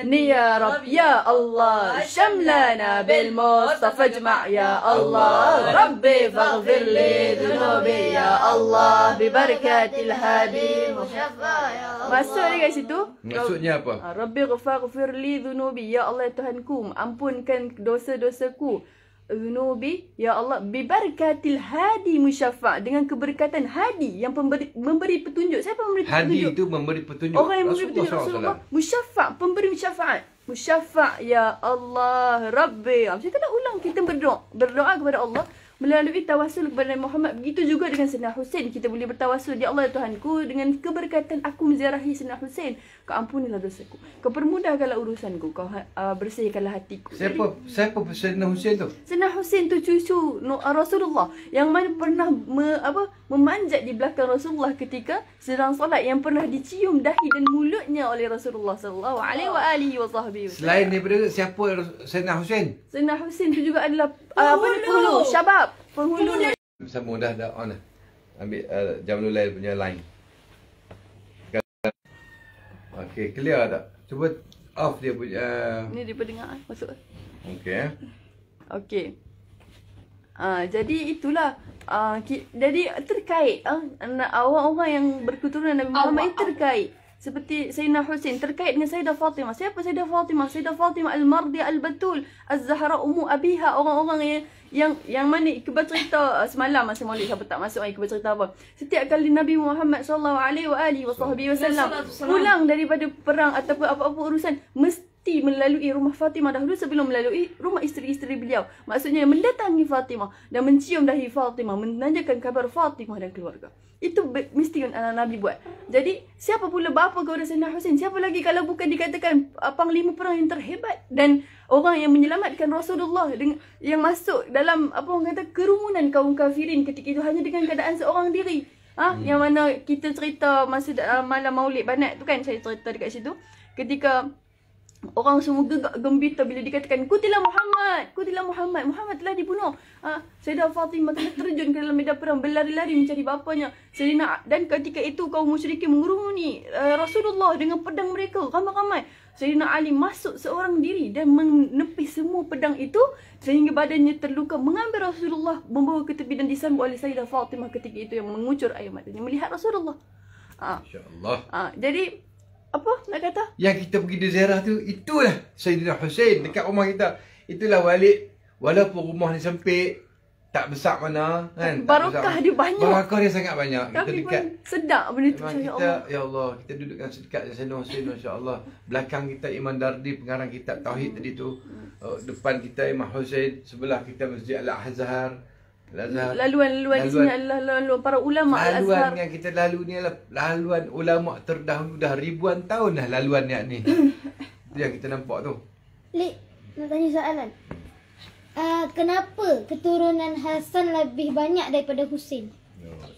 ni ya Rabb ya Allah, syamlana bil Mustafa ijma' ya Allah. Rabbi faghfir li dhunubi ya Allah, bi barakatil hadi musyaffa' ya Allah. Maksud dia kat situ, maksudnya apa? Rabbi faghfir li dhunubi ya Allah, Tuhanku ampunkan dosa-dosaku. Dhunubi ya Allah, bi barakatil hadi musyaffa', dengan keberkatan hadi yang memberi petunjuk. Siapa memberi petunjuk? Hadi itu memberi petunjuk. Orang yang memberi petunjuk Rasulullah. Musyaffa', pemberi syafaat. Musyaffa' ya Allah Rabbi. Macam kita nak ulang, kita berdoa kepada Allah melalui tawasul kepada Nabi Muhammad. Begitu juga dengan Sayyidina Husain, kita boleh bertawasul, Ya Allah Tuhanku, dengan keberkatan aku menziarahi Sayyidina Husain, kau ampunilah dosaku, kau permudahkanlah urusanku, kau bersihkanlah hatiku. Siapa Sayyidina Husain tu? Sayyidina Husain tu cucu Rasulullah yang mana pernah memanjat di belakang Rasulullah ketika sedang solat, yang pernah dicium dahi dan mulutnya oleh Rasulullah sallallahu alaihi wasallam. Selain daripada siapa Sayyidina Husain? Sayyidina Husain tu juga adalah penghulu syabab, penghulu. Sambung dah on dah. Ambil Jamul Lail punya line. Okey, clear tak? Cuba off dia punya. Ni dia pendengar masuk. Okey. Okey. Jadi itulah jadi terkait orang-orang yang berketurunan Nabi Muhammad terkait. Seperti Sayyidina Husain terkait dengan Sayyidah Fatimah. Siapa Sayyidah Fatimah? Sayyidah Fatimah Al-Mardi Al-Batul Az-Zahra Ummu Abiha. Orang-orang yang mana ikut cerita semalam masa Maulid, siapa tak masuk ikut cerita apa. Setiap kali Nabi Muhammad sallallahu alaihi wasallam pulang daripada perang ataupun apa-apa urusan, mesti melalui rumah Fatimah dahulu sebelum melalui rumah isteri-isteri beliau. Maksudnya mendatangi Fatimah dan mencium dahi Fatimah, menanyakan kabar Fatimah dan keluarga. Itu mesti Nabi buat. Jadi siapa pula bapa kepada Sayyidina Husain? Siapa lagi kalau bukan dikatakan panglima perang yang terhebat dan orang yang menyelamatkan Rasulullah yang masuk dalam apa orang kata kerumunan kaum kafirin ketika itu hanya dengan keadaan seorang diri. Yang mana kita cerita masa malam Maulid Banat tu kan, saya cerita dekat situ. Ketika orang semua gegak gembira bila dikatakan Qutila Muhammad, Muhammad telah dibunuh. Sayyidah Fatimah telah terjun ke dalam medan perang, berlari-lari mencari bapanya. Dan ketika itu kaum musyrikin mengurungi Rasulullah dengan pedang mereka ramai-ramai. Sayyidina Ali masuk seorang diri dan menepis semua pedang itu sehingga badannya terluka, mengambil Rasulullah, membawa ke tepi dan disambut oleh Sayyidah Fatimah ketika itu yang mengucur air matanya melihat Rasulullah. Insya-Allah. Jadi apa nak kata? Yang kita pergi di ziarah tu, itulah Sayyidina Hussein dekat rumah kita. Itulah Walid. Walaupun rumah ni sempit, tak besar mana kan. Barakah dia banyak. Barakah dia sangat banyak. Tapi kita dekat sedap benda tu. memang kita, ya Allah, kita dudukkan sedekat Sayyidina Hussein, masya-Allah. Belakang kita Imam Dardi, pengarang kitab Tauhid tadi tu. Depan kita Imam Hussein, sebelah kita Masjid Al-Azhar. Laluan di sini adalah laluan para ulama Al-Azhar. Laluan yang kita lalu ni adalah laluan ulama terdahulu, dah ribuan tahun dah laluan ni. Itu yang kita nampak tu. Lik, nak tanya soalan. Kenapa keturunan Hasan lebih banyak daripada Husin?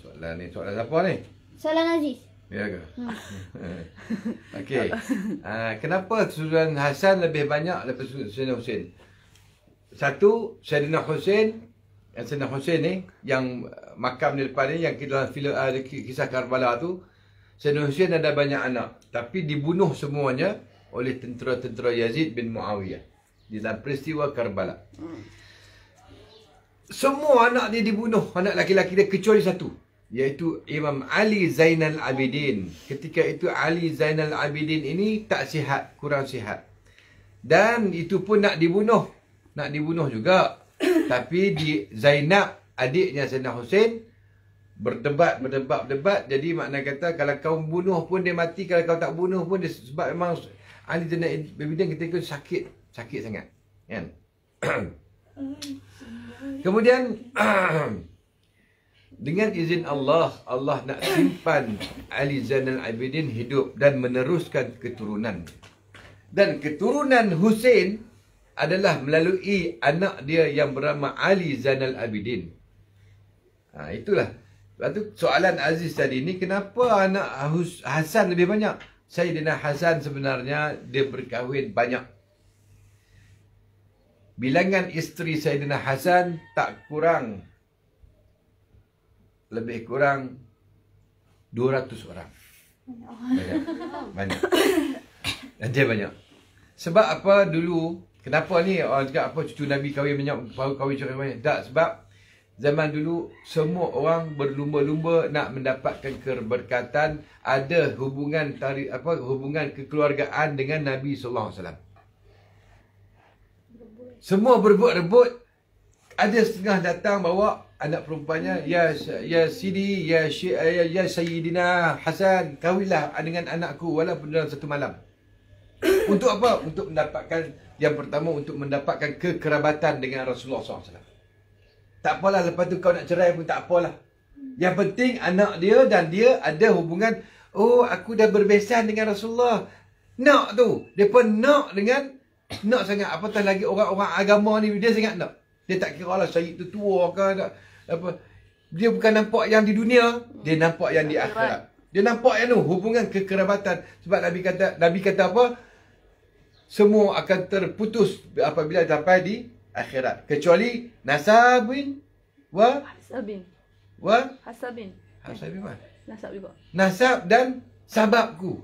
Soalan ni, soalan siapa ni? Soalan Aziz. Ya ke? Okey. Kenapa keturunan Hasan lebih banyak daripada Sayyidina Husin? Satu, Sayyidina Husin, Sayyidina Husin ni yang makam di depan ni, yang dalam filem kisah Karbala tu, Sayyidina Husin ada banyak anak, tapi dibunuh semuanya oleh tentera-tentera Yazid bin Muawiyah di dalam peristiwa Karbala. Semua anak dia dibunuh, anak laki-laki dia, kecuali satu, iaitu Imam Ali Zainal Abidin. Ketika itu Ali Zainal Abidin ini tak sihat, kurang sihat. Dan itu pun nak dibunuh juga. Tapi Zainab, adiknya Sayyidina Husin, berdebat. Jadi makna kata kalau kau bunuh pun dia mati, kalau kau tak bunuh pun dia, sebab memang Ali Zainal Abidin ketika itu sakit sangat, kan? Kemudian dengan izin Allah, Allah nak simpan Ali Zainal Abidin hidup dan meneruskan keturunan. Dan keturunan Husin adalah melalui anak dia yang bernama Ali Zainal Abidin. Itulah. Lepas tu soalan Aziz tadi ni, kenapa anak Hasan lebih banyak? Sayyidina Hasan sebenarnya dia berkahwin banyak. Bilangan isteri Sayyidina Hasan tak kurang, lebih kurang 200 orang. Banyak. Dan dia banyak. Sebab apa dulu, kenapa ni orang cakap apa cucu Nabi kahwin banyak, kahwin cucu banyak? Tak, sebab zaman dulu semua orang berlumba-lumba nak mendapatkan keberkatan, ada hubungan hubungan kekeluargaan dengan Nabi sallallahu alaihi wasallam. Semua berebut-rebut. Ada setengah datang bawa anak perempuannya, ya Sidi, ya Sayyidina Hasan, kahwinlah dengan anakku walaupun dalam satu malam. Untuk apa? Untuk mendapatkan, yang pertama untuk mendapatkan kekerabatan dengan Rasulullah SAW. Tak apalah lepas tu kau nak cerai pun tak apalah. Yang penting anak dia dan dia ada hubungan. Oh, aku dah berbesan dengan Rasulullah. Nak tu. Dia pun nak dengan, nak sangat. Apatah lagi orang-orang agama ni, dia sangat nak. Dia tak kira lah syahid tu tua ke apa. Dia bukan nampak yang di dunia, dia nampak yang di akhirat. Dia nampak yang tu, hubungan kekerabatan. Sebab Nabi kata apa? Semua akan terputus apabila sampai di akhirat, kecuali nasabin wa Hasabin. Hasabin mana? Nasab juga. Nasab dan sababku.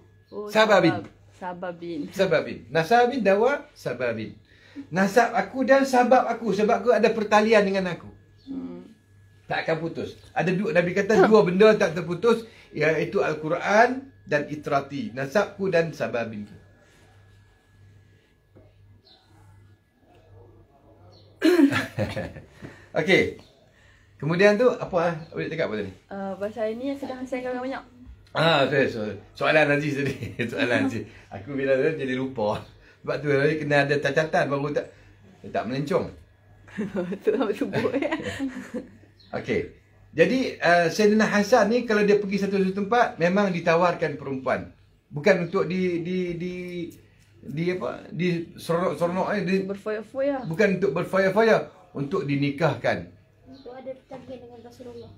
Sababin. Nasabin dan wa sababin. Nasab aku dan sabab aku. Sebab aku ada pertalian dengan aku. Tak akan putus. Ada dua, Nabi kata dua benda tak terputus, iaitu Al-Quran dan itrati. Nasabku dan sababinku. Okey. Kemudian tu apa boleh cakap apa tadi? Pasal ini yang sedang saya banyak. Soalan Aziz tadi. Soalan Aziz. Aku bila tu jadi lupa. Sebab tu kena ada catatan baru tak melencong. Tu sebut ya. Okey. Jadi Sayyidina Hasan ni kalau dia pergi satu tempat memang ditawarkan perempuan. Bukan untuk di seronok-seronok ni, berfoya-foya. bukan untuk berfoya-foya, untuk dinikahkan. Untuk ada pertandingan dengan Rasulullah.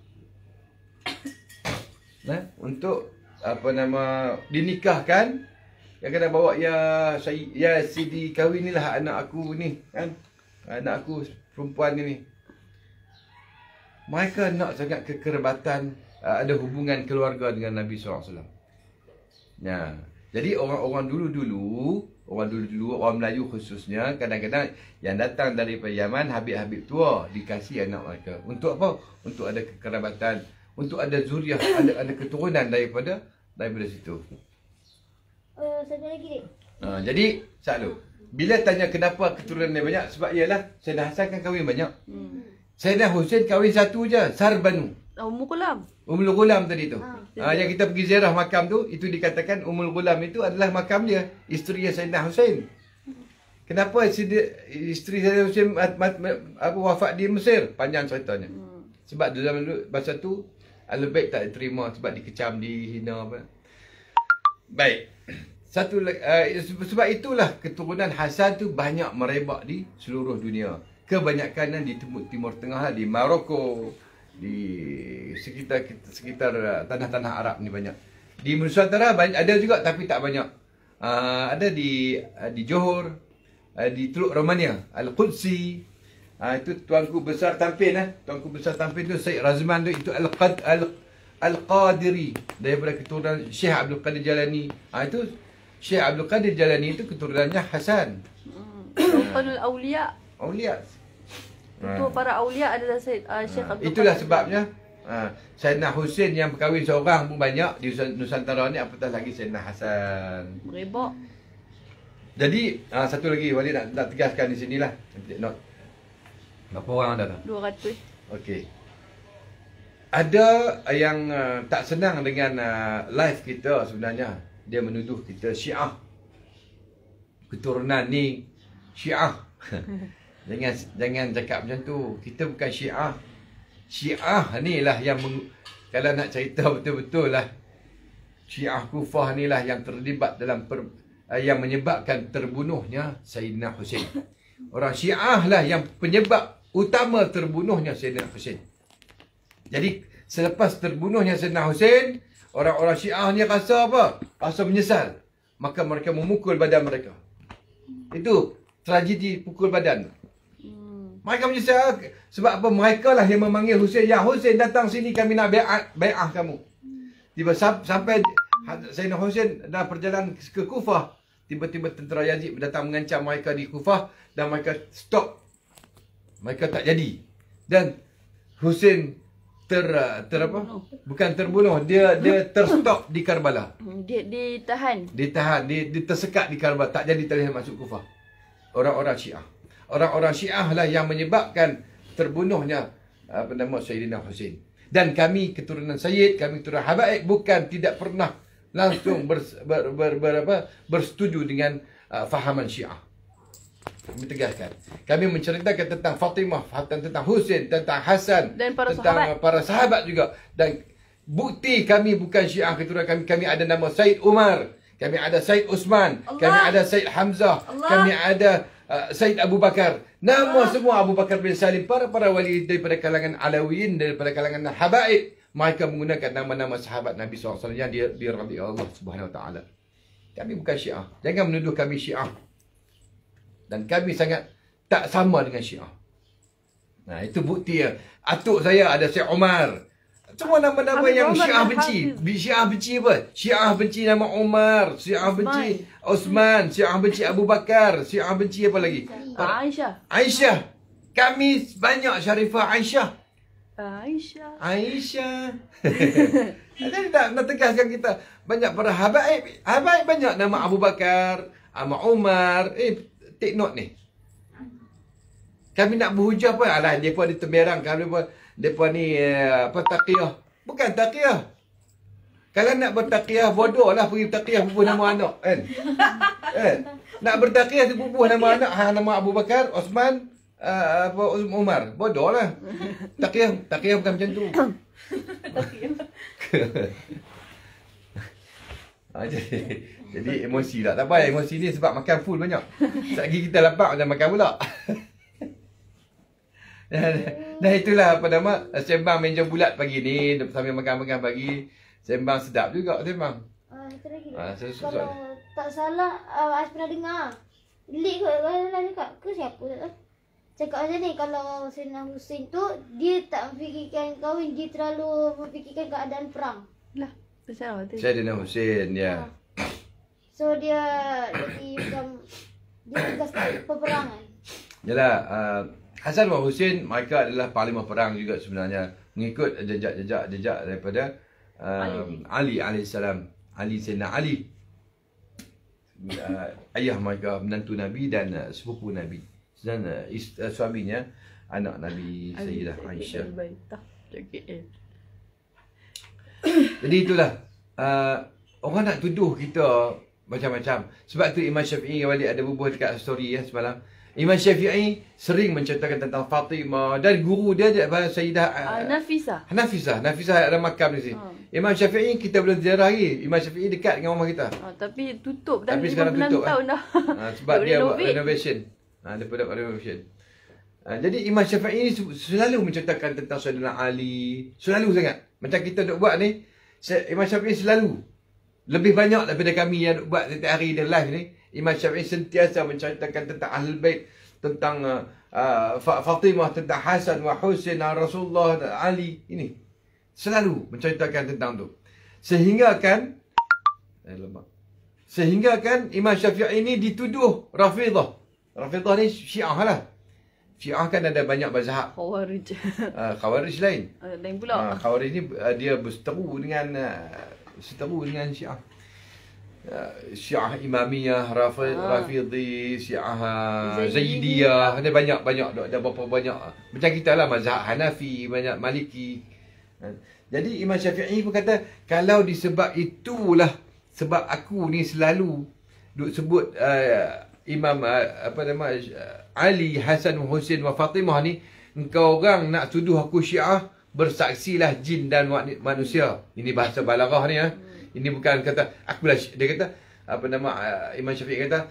untuk apa nama dinikahkan. Yang kena bawa Sidi kahwin ni lah anak aku ni kan. Anak aku perempuan ni. Mereka nak sangat kekerabatan, ada hubungan keluarga dengan Nabi SAW. Ya. Jadi orang dulu-dulu, orang Melayu khususnya, kadang-kadang yang datang daripada Yaman, Habib-habib tua dikasih anak mereka. Untuk apa? Untuk ada kekerabatan, untuk ada zuriah, ada keturunan daripada situ. Satu lagi, Dik. Jadi, selalu bila tanya kenapa keturunan dia banyak, sebab ialah Sayyidina Hasan kan kahwin banyak. Sayyidina Husain kahwin satu je, Sarbanu. Ummul Ghulam tadi tu. Yang kita pergi ziarah makam tu, itu dikatakan Ummul Ghulam itu adalah makam dia, isteri Sayyidina Husain. Kenapa isteri Sayyidina Husain wafat di Mesir? Panjang ceritanya. Sebab dalam masa tu Ahlul Bait tak diterima sebab dikecam, dihina apa. Baik. Sebab itulah keturunan Hasan tu banyak merebak di seluruh dunia. Kebanyakan di Timur Tengah lah, di Maroko, di sekitar tanah-tanah Arab ni banyak. Di Nusantara ada juga tapi tak banyak. Ada di Johor, di Teluk Romania, Al-Qudsi. Itu tuanku besar tampil Tuanku besar tampil tu Syed Razman tu, itu Al-Qadiri daripada keturunan Syekh Abdul Qadir Jalani. Itu Syekh Abdul Qadir Jalani itu keturunannya Hasan. Sultanul Aulia. Aulia. Ketua para aulia adalah Syekh Abdul Qadir. Itulah sebabnya Sayyidina Husain yang berkahwin seorang pun banyak di Nusantara ni, apatah lagi Sayyidina Hasan. Merebak. Jadi satu lagi Wali nak tegaskan di sinilah. Note. Berapa orang ada tu? 200. Okey. Ada yang tak senang dengan live kita sebenarnya. Dia menuduh kita Syiah. Keturunan ni Syiah. Jangan cakap macam tu. Kita bukan Syiah. Syiah ni lah yang kalau nak cerita betul-betul lah, Syiah Kufah ni lah yang terlibat dalam yang menyebabkan terbunuhnya Sayyidina Husain. Orang Syiah lah yang penyebab utama terbunuhnya Sayyidina Husain. Jadi selepas terbunuhnya Sayyidina Husain, orang-orang Syiah ni rasa apa? Rasa menyesal. Maka mereka memukul badan mereka. Itu tragedi pukul badan. Mereka menyesal sebab apa? Mereka lah yang memanggil Husain. Ya Husain, datang sini, kami nak bai'ah kamu. Tiba sampai Sayyidina Husain dah perjalanan ke Kufah. Tiba-tiba tentera Yazid datang mengancam mereka di Kufah dan mereka stop. Mereka tak jadi. Dan Husain bukan terbunuh, dia terstop di Karbala. Dia ditahan. Dia tersekat di Karbala, tak jadi terlihat masuk Kufah. Orang-orang Syiah. Orang-orang Syiah lah yang menyebabkan terbunuhnya Sayyidina Husain. Dan kami keturunan Sayyid, kami keturunan Habaib bukan tidak pernah langsung bersetuju dengan fahaman Syiah. Kami tegaskan. Kami menceritakan tentang Fatimah, tentang Husain, tentang Hasan, dan tentang para sahabat juga. Dan bukti kami bukan Syiah keturunan kami. Kami ada nama Said Umar, kami ada Said Usman, kami ada Said Hamzah, kami ada Said Abu Bakar. Nama semua Abu Bakar bin Salim, para wali daripada kalangan Alawiyin, daripada kalangan Habaib. Mereka menggunakan nama-nama sahabat Nabi SAW yang dirahmati Allah Subhanahu Wa Taala. Kami bukan Syiah. Jangan menuduh kami Syiah. Dan kami sangat tak sama dengan Syiah. Nah, itu bukti ya. Atuk saya ada Syekh Umar. Semua nama-nama yang Syiah benci. Syiah benci apa? Syiah benci nama Umar. Syiah benci Osman. Syiah benci Abu Bakar. Syiah benci apa lagi? Aisyah. Kami banyak Syarifah Aisyah. Jadi nak tegaskan kita. Banyak para habaib. Habaib banyak nama Abu Bakar, nama Umar. Take note ni. Kami nak berhujah apa? Alah, mereka ada temberang. Mereka ni taqiyah. Bukan taqiyah. Kalau nak bertaqiyah, bodoh lah pergi taqiyah pupuh nama anak. Kan? Nak bertaqiyah, pupuh nama anak. Nama Abu Bakar, Osman, Umar. Bodoh lah. Taqiyah bukan macam tu. Jadi emosi tak apa. Emosi ni sebab makan full banyak. Sekali kita lapar macam makan pula. Dan itulah sembang meja bulat pagi ni sambil makan-makan pagi. Sembang sedap juga sembang. Satu lagi. Susah. Kalau tak salah, Ais pernah dengar. Lik kot, kalau cakap ke siapa tak tahu. Cakap macam ni, kalau Sayyidina Hussein tu, dia tak memfikirkan kahwin, dia terlalu memfikirkan keadaan perang. Lah, pasal apa tu? Sayyidina Hussein, ya. So dia jadi macam, dia tugas peperangan. Yalah, Hasan dan Hussein mereka adalah panglima perang juga sebenarnya, mengikut jejak daripada Ali alaihissalam. Ali Sayyidina Ali, ayah mereka, menantu Nabi dan sepupu Nabi, dan suaminya anak Nabi Sayyidah Aisyah. Jadi itulah, orang nak tuduh kita macam-macam. Sebab tu Imam Syafi'i, Walid ada bubuh dekat story ya semalam. Imam Syafi'i sering menceritakan tentang Fatimah, dan guru dia Sayyidah Nafisah ada makam di sini. Imam Syafi'i kita belum ziarah lagi. Imam Syafi'i dekat dengan rumah kita. Tapi tutup dah. Tapi sekarang tutup tahun dah. Sebab dia buat renovation. Dia buat renovation. Jadi Imam Syafi'i selalu menceritakan tentang Sayyidina Ali. Selalu sangat. Macam kita duk buat ni, Imam Syafi'i selalu lebih banyak daripada kami yang duk buat setiap hari dia live ni. Imam Syafi'i sentiasa menceritakan tentang Ahlul Bait, tentang Fatimah, tentang Hasan wa Husain, Rasulullah dan Ali. Ini selalu menceritakan tentang tu. Sehingga kan Imam Syafi'i ini dituduh Rafidah. Rafidah ni Syiah lah. Syiah kan ada banyak mazhab. Khawarij. Khawarij lain. Lain pula. Khawarij ni dia berseteru dengan Syiah. Syiah Imamiyah, Rafidhi, Syiah Zaidiyah, ada banyak, ada berapa banyak. Macam kita lah, mazhab Hanafi, banyak Maliki. Jadi Imam Syafi'i pun kata, kalau disebab itulah sebab aku ni selalu duk sebut Imam Ali, Hasan, Husain wa Fatimah ni, engkau orang nak tuduh aku Syiah, bersaksilah jin dan manusia. Ini bahasa balaghah ni ya. Ini bukan kata akulah, dia kata Imam Syafi'i kata,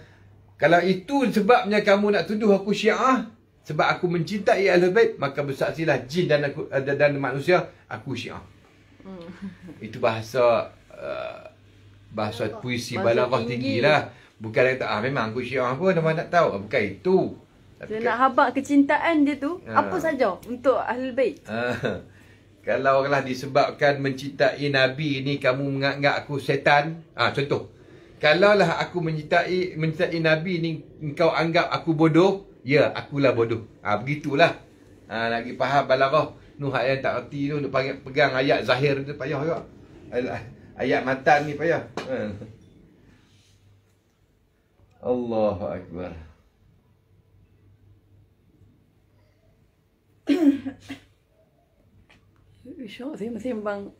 kalau itu sebabnya kamu nak tuduh aku Syiah sebab aku mencintai Ahlul Bait, maka bersaksilah jin dan manusia aku Syiah. Itu bahasa puisi balaghah tinggilah. Bukan kata memang aku Syiah pun nama nak tahu. Bukan itu. Dia nak habaq kecintaan dia tu apa saja untuk Ahlul Bait. Kalau lah disebabkan mencintai Nabi ni kamu menganggap aku setan. Contoh. Kalau lah aku mencintai Nabi ni engkau anggap aku bodoh, ya akulah bodoh. Begitulah. Lagi faham balaghah. Nuh yang tak erti tu, nak pegang ayat zahir tu payah juga. Ayat matan ni payah. Allahu Akbar. Syok sembang.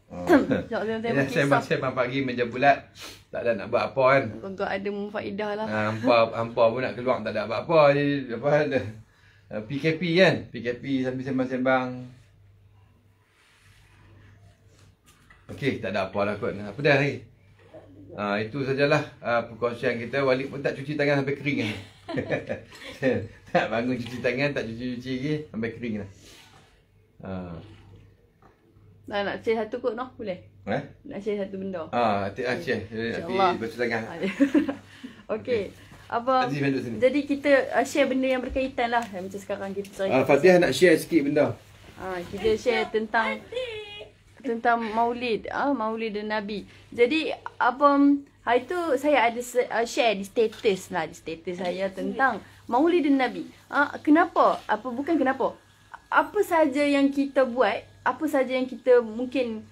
Sembang pagi meja bulat. Tak ada nak buat apa kan. Agak ada faedah lah. Hampa pun nak keluar tak ada apa-apa. PKP kan. PKP sambil sembang-sembang. Okey, tak ada apa lah kot. Apa dah lagi? Itu sajalah perkongsian kita. Walid pun tak cuci tangan sampai kering kan. Tak bangun cuci tangan, tak cuci-cuci lagi sampai kering lah. Nak share satu kot noh, boleh? Nak share satu benda. Share. Nanti basuh tangan. Okey. Jadi kita share benda yang berkaitan lah. Macam sekarang kita Fatihah nak share sikit benda. Kita share tentang Maulid, Maulid Nabi. Jadi hari tu saya ada share di status saya tentang Maulid Nabi. Kenapa? Bukan kenapa. Apa saja yang kita buat, apa saja yang kita mungkin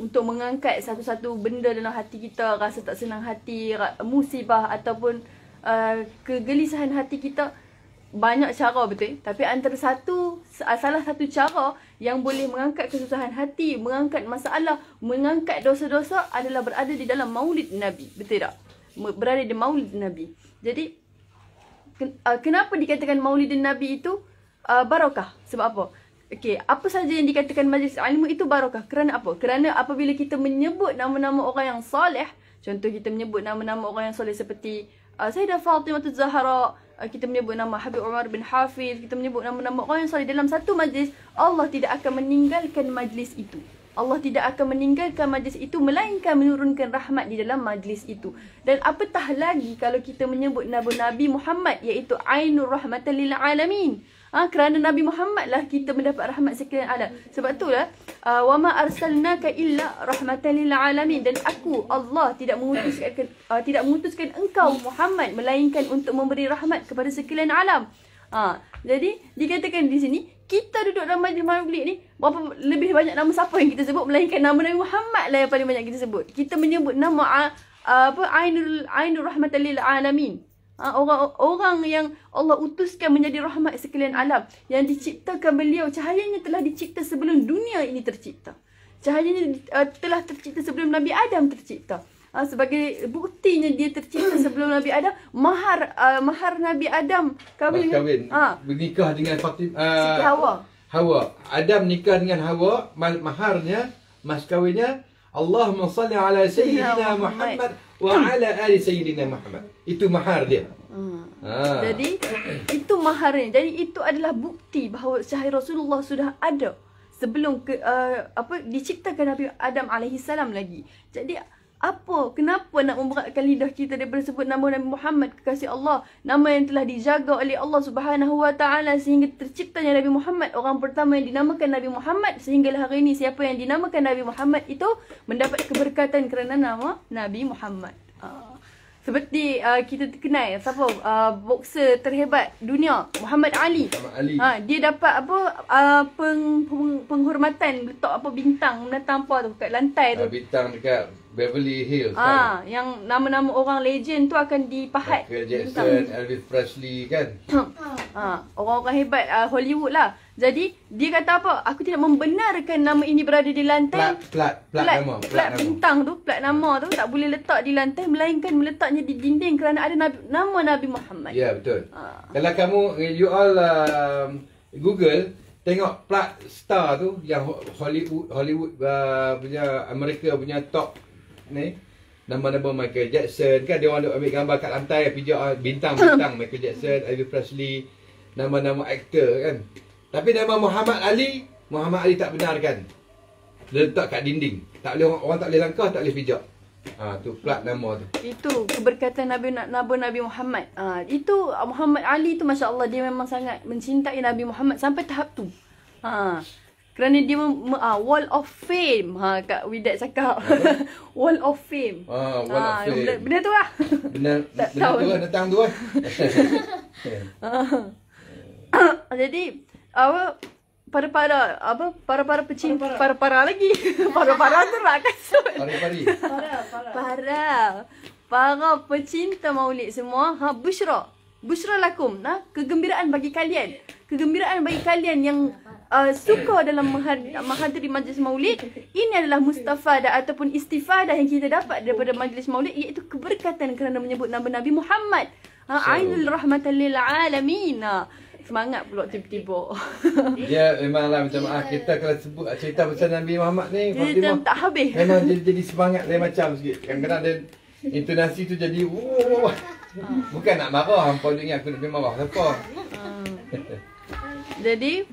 untuk mengangkat satu-satu benda dalam hati kita, rasa tak senang hati, musibah ataupun kegelisahan hati kita, banyak cara betul. Tapi salah satu cara yang boleh mengangkat kesusahan hati, mengangkat masalah, mengangkat dosa-dosa adalah berada di dalam Maulid Nabi. Betul tak? Berada di Maulid Nabi. Jadi kenapa dikatakan Maulid Nabi itu barakah? Sebab apa? Okey, apa saja yang dikatakan majlis ilmu itu barakah. Kerana apa? Kerana apabila kita menyebut nama-nama orang yang soleh, contoh kita menyebut nama-nama orang yang soleh seperti Sayyidah Fatimah Zahra, kita menyebut nama Habib Umar bin Hafiz, kita menyebut nama-nama orang yang soleh dalam satu majlis, Allah tidak akan meninggalkan majlis itu. Allah tidak akan meninggalkan majlis itu melainkan menurunkan rahmat di dalam majlis itu. Dan apatah lagi kalau kita menyebut Nabi Muhammad, iaitu Ainur Rahmatan lil Alamin. Kerana Nabi Muhammad lah kita mendapat rahmat sekalian alam. Sebab itulah wa ma arsalnaka illa rahmatan lil alamin, dan aku Allah tidak mengutuskan engkau Muhammad melainkan untuk memberi rahmat kepada sekalian alam. Jadi dikatakan di sini kita duduk dalam majlis maulid ni, berapa lebih banyak nama siapa yang kita sebut melainkan nama Nabi Muhammad lah yang paling banyak kita sebut. Kita menyebut nama Ainur Rahmatan lil Alamin. Orang yang Allah utuskan menjadi rahmat sekalian alam, yang diciptakan beliau, cahayanya telah dicipta sebelum dunia ini tercipta. Cahayanya telah tercipta sebelum Nabi Adam tercipta. Sebagai buktinya dia tercipta sebelum Nabi Adam, mahar Nabi Adam kahwin bernikah dengan Fatimah, Siti Hawa. Adam nikah dengan Hawa, maharnya, mas kahwinnya, Allahumma salli ala Sayyidina Muhammad wa ala ali Sayyidina Muhammad. Itu mahar dia. Jadi itu maharnya. Jadi itu adalah bukti bahawa cahaya Rasulullah sudah ada sebelum diciptakan Nabi Adam alaihissalam lagi. Jadi kenapa nak memberatkan lidah kita daripada sebut nama Nabi Muhammad, kekasih Allah, nama yang telah dijaga oleh Allah Subhanahu Wa Taala sehingga terciptanya Nabi Muhammad, orang pertama yang dinamakan Nabi Muhammad, sehinggalah hari ini siapa yang dinamakan Nabi Muhammad itu mendapat keberkatan kerana nama Nabi Muhammad. Seperti kita terkenal siapa boxer terhebat dunia, Muhammad Ali. Dia dapat penghormatan, letak bintang menatang tu kat lantai tu. Bintang dekat Beverly Hills. Yang nama-nama orang legend tu akan dipahat. Michael Jackson, Elvis Presley kan. Orang-orang hebat Hollywood lah. Jadi dia kata apa? Aku tidak membenarkan nama ini berada di lantai. Plat nama. Plat bintang tu, plat nama tu tak boleh letak di lantai melainkan meletaknya di dinding kerana ada nama Nabi Muhammad. Ya, betul. Kalau kamu you all Google tengok plat star tu yang Hollywood punya Amerika punya top ni, nama-nama Michael Jackson kan, dia orang duk ambil gambar kat lantai pijak bintang-bintang Michael Jackson, Elvis Presley, nama-nama aktor kan. Tapi nama Muhammad Ali tak benarkan. Dia letak kat dinding. Tak boleh orang tak boleh langkah, tak boleh pijak. Tu plat nama tu. Itu keberkatan Nabi Muhammad. Itu Muhammad Ali tu masya-Allah, dia memang sangat mencintai Nabi Muhammad sampai tahap tu. Kerana dia Wall of Fame. Kak Widat cakap. Wall of Fame. Wall of Fame. Benda tu lah. Benda tu lah, datang tu lah. Jadi para pecinta para lagi. Para tu lah kasut. Para pecinta maulid semua, busyra lakum, kegembiraan bagi kalian. Kegembiraan bagi kalian yang suka dalam menghadiri majlis maulid. Ini adalah mustafadah ataupun istifadah yang kita dapat daripada majlis maulid, iaitu keberkatan kerana menyebut nama Nabi Muhammad. Ainul Rahmatan lil Alamin. Semangat pula tiba-tiba. Dia memanglah, minta maaf, kita kalau sebut cerita pasal Nabi Muhammad ni, Fatimah, tak habis. Memang jadi semangat lain macam sikit. Kadang-kadang dia intonasi tu jadi bukan nak marah, hampa ingat aku nak marah apa. Jadi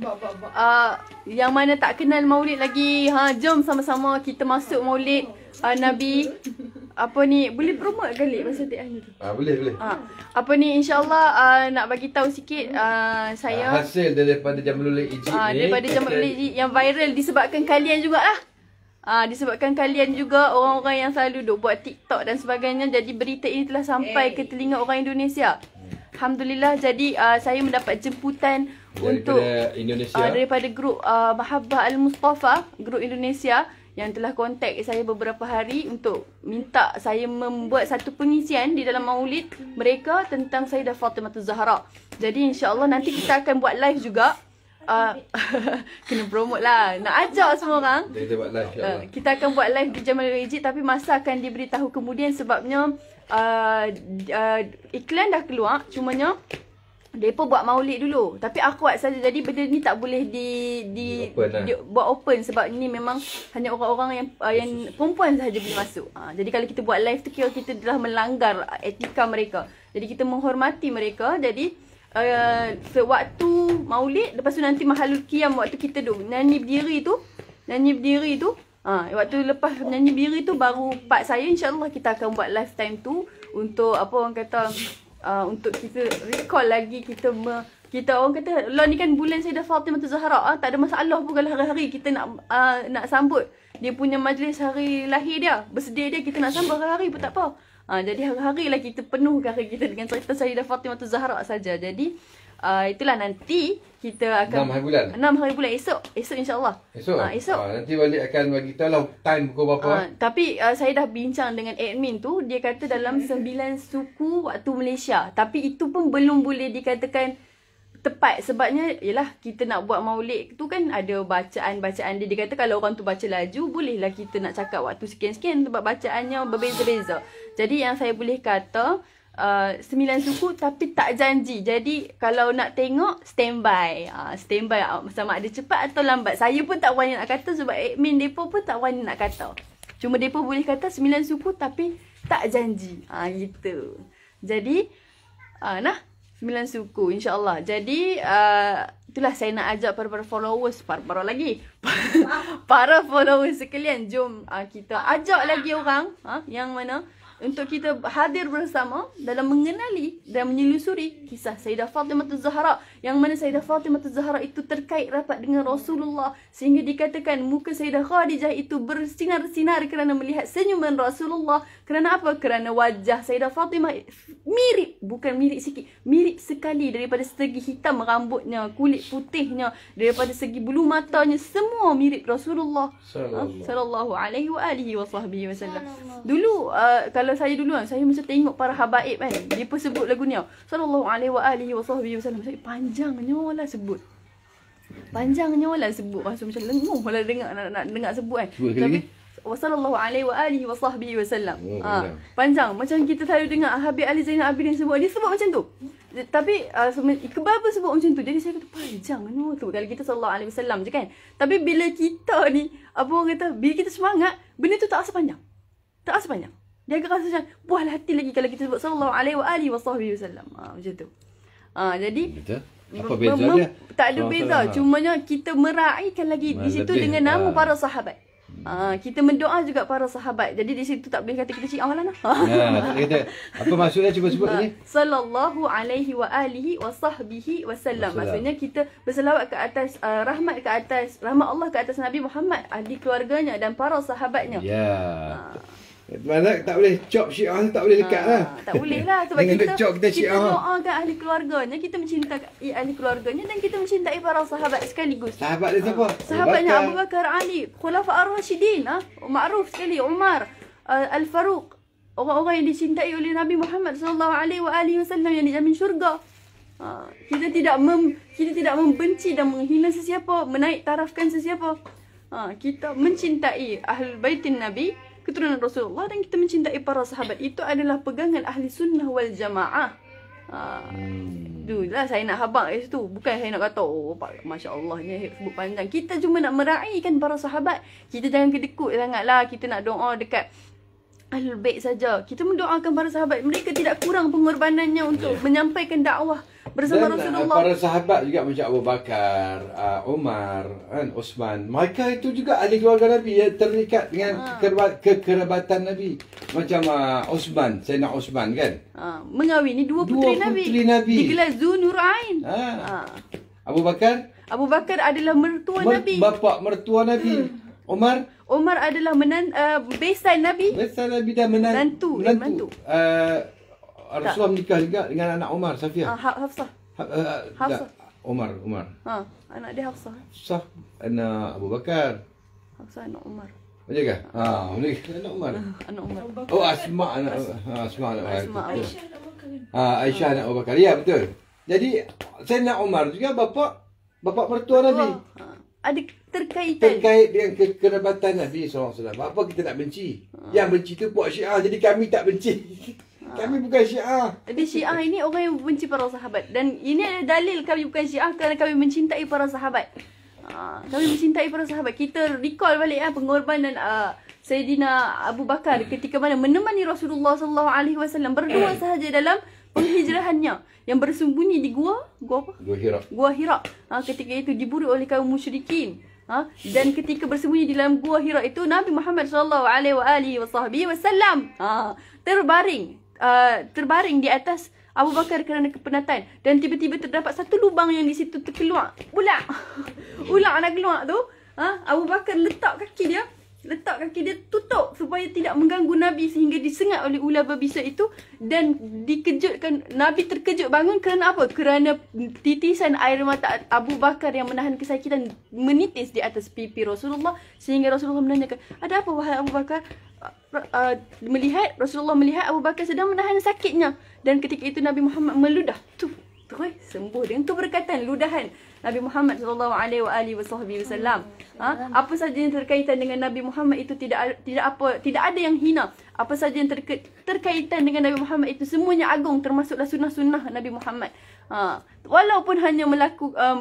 yang mana tak kenal maulid lagi, jom sama-sama kita masuk maulid Nabi. Boleh promote kali masa tu? Boleh. InsyaAllah nak bagi tahu sikit saya hasil daripada Jamlul Ijid ni. Daripada Jamlul Ijid yang viral disebabkan kalian jugalah. Disebabkan kalian juga, orang-orang yang selalu duk buat TikTok dan sebagainya. Jadi berita ini telah sampai ke telinga orang Indonesia. Alhamdulillah. Jadi saya mendapat jemputan daripada grup Mahabbah Al-Mustafa, grup Indonesia, yang telah kontak saya beberapa hari untuk minta saya membuat satu pengisian di dalam maulid mereka tentang Sayyidah Fatimah Zahra. Jadi insya-Allah nanti kita akan buat live juga. Kena promote lah. Nak ajak semua orang. Kita buat live insya-Allah. Kita akan buat live di Jamlul Ijid, tapi masa akan diberitahu kemudian sebabnya iklan dah keluar, cumanya mereka buat maulid dulu. Tapi akhwat saja. Jadi benda ni tak boleh buat open sebab ni memang hanya orang-orang yang perempuan sahaja boleh masuk. Jadi kalau kita buat live tu kira kita telah melanggar etika mereka. Jadi kita menghormati mereka. Jadi sewaktu maulid, lepas tu nanti mahalul qiyam, waktu kita nyanyi berdiri tu Waktu lepas menyanyi biri tu baru part saya, insyaAllah kita akan buat live time tu untuk apa orang kata, untuk kita recall lagi, kita orang kata lah ni kan bulan Sayyidah Fatimah Zahra, tak ada masalah pun kalau hari-hari kita nak sambut dia punya majlis hari lahir dia, bersedia dia, kita nak sambut hari-hari pun tak apa. Jadi hari-hari lah kita penuhkan hari kita dengan cerita Sayyidah Fatimah Zahra saja. Jadi itulah nanti kita akan 6 hari bulan esok insya-Allah. Esok. Nanti balik akan bagi tahu lah time pukul berapa. Tapi saya dah bincang dengan admin tu, dia kata dalam 9 suku waktu Malaysia. Tapi itu pun belum boleh dikatakan tepat, sebabnya yalah kita nak buat maulid tu kan ada bacaan-bacaan dia. Dia kata kalau orang tu baca laju, bolehlah kita nak cakap waktu sekian-sekian sebab bacaannya berbeza-beza. Jadi yang saya boleh kata 9 suku tapi tak janji. Jadi kalau nak tengok standby. Standby sama ada cepat atau lambat. Saya pun tak berani nak kata sebab admin depa pun tak berani nak kata. Cuma depa boleh kata 9 suku tapi tak janji. Gitu. Jadi 9 suku insya-Allah. Jadi itulah saya nak ajak para followers, para followers sekalian, jom kita ajak lagi orang yang mana untuk kita hadir bersama dalam mengenali dan menyelusuri kisah Sayyidah Fatimah Zahra, yang mana Sayyidah Fatimah Zahra itu terkait rapat dengan Rasulullah, sehingga dikatakan muka Sayyidah Khadijah itu bersinar-sinar kerana melihat senyuman Rasulullah. Kerana apa? Kerana wajah Sayyidah Fatimah mirip, bukan mirip sikit, mirip sekali, daripada segi hitam rambutnya, kulit putihnya, daripada segi bulu matanya, semua mirip Rasulullah sallallahu alaihi wa alihi wasallam. Dulu kalau saya dulu saya macam tengok para habaib kan, dia pun sebut lagu ni sallallahu alaihi wa alihi wasallam, saya panjangnya lah sebut. Rasa macam lenguh lah nak dengar sebut kan. Tapi sallallahu alaihi wa alihi wasallam. Panjang macam kita selalu dengar Habib Ali Zainal Abidin sebut, dia sebut macam tu. Tapi Iqbal pun sebut macam tu. Jadi saya kata panjang tu kalau kita sallallahu alaihi wasallam je kan. Tapi bila kita ni apa orang kata, bila kita semangat, benda tu tak rasa panjang. Dia agak rasa macam puas hati lagi kalau kita sebut sallallahu alaihi wasallam. Macam tu. Jadi betul. Apa beza dia? Tak ada beza. Cumanya kita meraihkan lagi di situ dengan nama para sahabat. Kita mendoa juga para sahabat. Jadi di situ tak boleh kata kita syiah lah. Kata apa maksudnya, cuba sebut ni. Sallallahu alaihi wa alihi wa sahbihi wasallam. Maksudnya kita berselawat ke atas rahmat Allah ke atas Nabi Muhammad, ahli keluarganya dan para sahabatnya. Mana tak boleh cop syiah, tak boleh dekat lah. Tak boleh lah sebab kita doakan ahli keluarganya, kita mencintai ahli keluarganya dan kita mencintai para sahabat sekaligus. Sahabat dia siapa? Sahabatnya Abu Bakar, Ali, Khulafa ar-Rasyidin, ma'ruf sekali, Umar, Al-Faruq, orang-orang yang dicintai oleh Nabi Muhammad sallallahu alaihi wasallam yang dijamin syurga. Kita tidak membenci dan menghina sesiapa, menaik tarafkan sesiapa. Kita mencintai ahlul baitin Nabi, keturunan Rasulullah, dan kita mencintai para sahabat. Itu adalah pegangan ahli sunnah wal jamaah. Itulah saya nak habaq kat situ. Bukan saya nak kata Masya Allah ni sebut panjang. Kita cuma nak meraihkan para sahabat. Kita jangan kedekut sangatlah. Kita nak doa dekat Ahlul Bait saja. Kita mendoakan para sahabat. Mereka tidak kurang pengorbanannya untuk menyampaikan dakwah bersama Rasulullah. Para sahabat juga macam Abu Bakar, Umar, Osman. Mereka itu juga ahli keluarga Nabi yang terikat dengan kekerabatan Nabi. Macam Osman, Sayyidina Osman kan. Mengawini dua puteri Nabi. Digelar Zunurain. Abu Bakar adalah mertua Nabi. Bapa mertua Nabi. Umar adalah besan Nabi. Besan Nabi dan menantu. Rasulullah menikah juga dengan anak Umar, Safiah. Hafsah. Umar. Anak dia Hafsah. Hafsah anak Abu Bakar. Hafsah anak Umar. Macam ke? Anak Umar. Anak Umar. Oh, Asma anak Aisyah anak Abu Bakar. Ya, betul. Jadi Sayyidina Umar juga bapa mertua Nabi. Ada terkait dengan kekerabatan Nabi SAW. Apa kita nak benci? Yang benci tu buat Syiah. Jadi kami tak benci. Kami bukan Syiah. Jadi Syiah ini orang yang benci para sahabat. Dan ini adalah dalil kami bukan Syiah kerana kami mencintai para sahabat. Kami mencintai para sahabat. Kita recall balik pengorbanan Sayyidina Abu Bakar ketika mana menemani Rasulullah SAW berdua sahaja dalam penghijrahannya yang bersembunyi di gua apa? Gua Hira. Ketika itu diburu oleh kaum musyrikin. Dan ketika bersembunyi di dalam gua Hira itu, Nabi Muhammad SAW terbaring di atas Abu Bakar kerana kepenatan. Dan tiba-tiba terdapat satu lubang yang di situ terkeluar ular. Ular nak keluar tu. Abu Bakar letak kaki dia tutup supaya tidak mengganggu Nabi sehingga disengat oleh ular berbisa itu. Dan dikejutkan, Nabi terkejut bangun kerana apa? Kerana titisan air mata Abu Bakar yang menahan kesakitan menitis di atas pipi Rasulullah, sehingga Rasulullah menanyakan, ada apa wahai Abu Bakar? Rasulullah melihat Abu Bakar sedang menahan sakitnya, dan ketika itu Nabi Muhammad meludah. Terus sembuh dengan keberkatan ludahan Nabi Muhammad SAW. Apa saja yang terkaitan dengan Nabi Muhammad itu tidak ada yang hina. Apa saja yang terkaitan dengan Nabi Muhammad itu semuanya agung, termasuklah sunnah-sunnah Nabi Muhammad. Walaupun hanya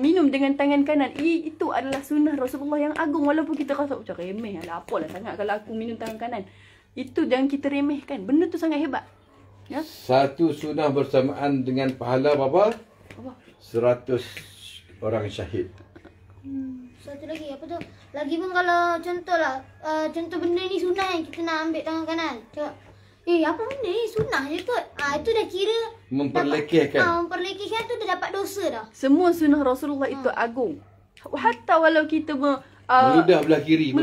minum dengan tangan kanan, itu adalah sunnah Rasulullah yang agung. Walaupun kita rasa macam remeh, apalah sangat kalau aku minum tangan kanan. Itu jangan kita remehkan. Benda tu sangat hebat. Ya? Satu sunnah bersamaan dengan pahala berapa? 100 orang syahid. Satu lagi apa tu? Lagi pun kalau contoh benda ni sunnah yang kita nak ambil tangan kanan. Cakap, apa benda ni? Sunnah je kot. Itu dah kira memperlekehkan. Memperlekehkan tu dah dapat dosa dah. Semua sunnah Rasulullah itu agung. Hatta walau kita meludah belah kiri.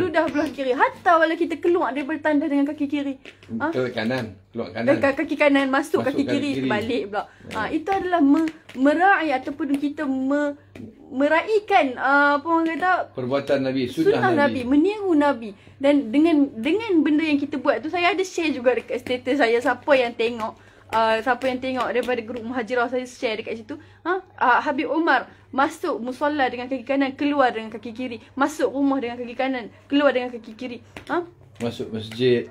Hatta walau kita keluar daripada tandas dengan kaki kiri. Keluar kanan. Kaki kanan masuk kaki kiri balik pula. Itu adalah meraih ataupun kita meraihkan apa orang kata, perbuatan Nabi, sunnah Nabi, meniru Nabi. Dan dengan benda yang kita buat tu, saya ada share juga dekat status saya. Siapa yang tengok daripada grup Muhajirah, saya share dekat situ. Habib Umar masuk musolla dengan kaki kanan, keluar dengan kaki kiri. Masuk rumah dengan kaki kanan, keluar dengan kaki kiri. Masuk masjid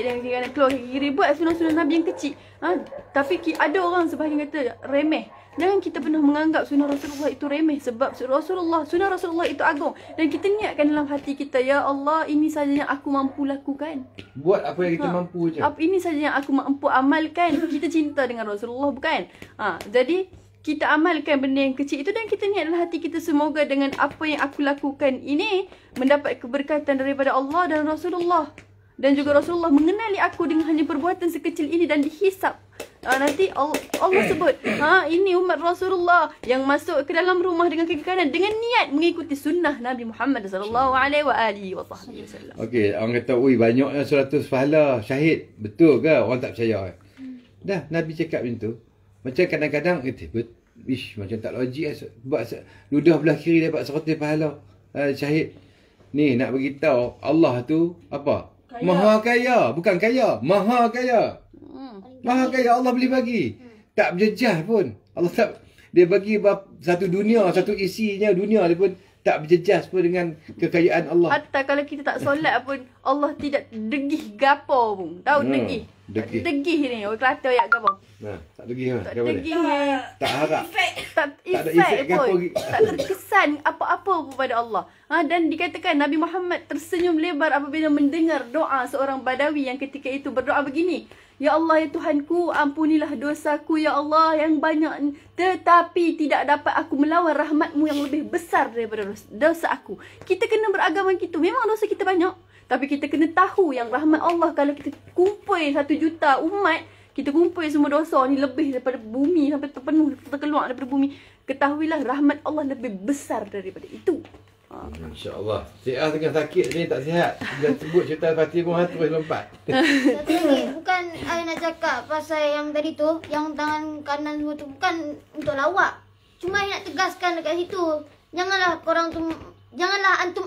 dengan kaki kanan, keluar kaki kiri. Buat sunnah-sunnah Nabi yang kecil. Tapi ada orang sebahagian kata remeh. Jangan kita pernah menganggap sunnah Rasulullah itu remeh. Sebab sunnah Rasulullah itu agung. Dan kita niatkan dalam hati kita, ya Allah, ini saja yang aku mampu lakukan. Buat apa yang kita mampu je. Ini saja yang aku mampu amalkan. Kita cinta dengan Rasulullah, bukan? Jadi kita amalkan benda yang kecil itu, dan kita niat dalam hati kita, semoga dengan apa yang aku lakukan ini mendapat keberkatan daripada Allah dan Rasulullah. Dan juga Rasulullah mengenali aku dengan hanya perbuatan sekecil ini dan dihisap. Nanti Allah sebut, ini umat Rasulullah yang masuk ke dalam rumah dengan kaki kanan dengan niat mengikuti sunnah Nabi Muhammad SAW. Okey, orang kata, banyaknya 100 pahala syahid. Betul ke? Orang tak percaya. Dah Nabi cakap macam tu. Macam kadang-kadang macam tak logik lah. Ludah belah kiri dapat 100 pahala syahid. Ni nak beritahu Allah tu apa? Kaya. Maha kaya. Bukan kaya, maha kaya. Maha kaya, Allah boleh bagi. Tak berjejah pun. Allah tak, dia bagi satu dunia, satu isinya dunia, dia pun tak berjejas pun dengan kekayaan Allah. Hatta kalau kita tak solat pun, Allah tidak degih gapo pun. Tahu degih? Degih ni, orang Kelantan ayat gapo? Tak degih lah. Tak degih. Tak harap. Tak ada efek pun. Tak terkesan apa-apa pun pada Allah. Dan dikatakan Nabi Muhammad tersenyum lebar apabila mendengar doa seorang Badawi yang ketika itu berdoa begini. Ya Allah, ya Tuhanku, ampunilah dosaku, ya Allah, yang banyak. Tetapi tidak dapat aku melawan rahmatmu yang lebih besar daripada dosa aku. Kita kena beragama kita. Memang dosa kita banyak. Tapi kita kena tahu yang rahmat Allah, kalau kita kumpul 1 juta umat, kita kumpul semua dosa ni lebih daripada bumi, sampai terkeluar daripada bumi. Ketahuilah rahmat Allah lebih besar daripada itu. InsyaAllah. Cik Ah tengah sakit ni, tak sihat. Dia sebut cerita Fatimah terus lompat. Satu lagi, bukan I nak cakap pasal yang tadi tu, yang tangan kanan semua tu, bukan untuk lawak. Cuma I nak tegaskan dekat situ, janganlah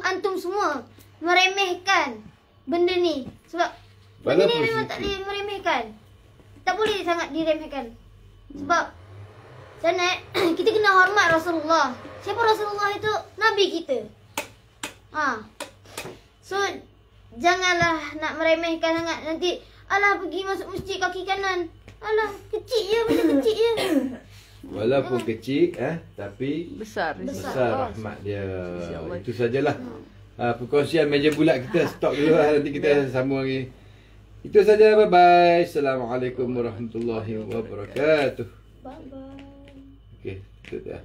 antum semua meremehkan benda ni. Sebab benda ni memang tak boleh meremehkan. Tak boleh sangat diremehkan. Sebab sana kita kena hormat Rasulullah. Siapa Rasulullah itu? Nabi kita. So janganlah nak meremehkan sangat. Nanti alah pergi masuk masjid kaki kanan. Alah kecil je, benda kecil je. Walaupun kecil tapi besar rahmat dia. Itu sajalah. Perkongsian meja bulat kita stop dulu lah. Nanti kita sambung lagi. Itu saja, bye bye. Assalamualaikum warahmatullahi wabarakatuh. Bye bye. Okey, itu dah.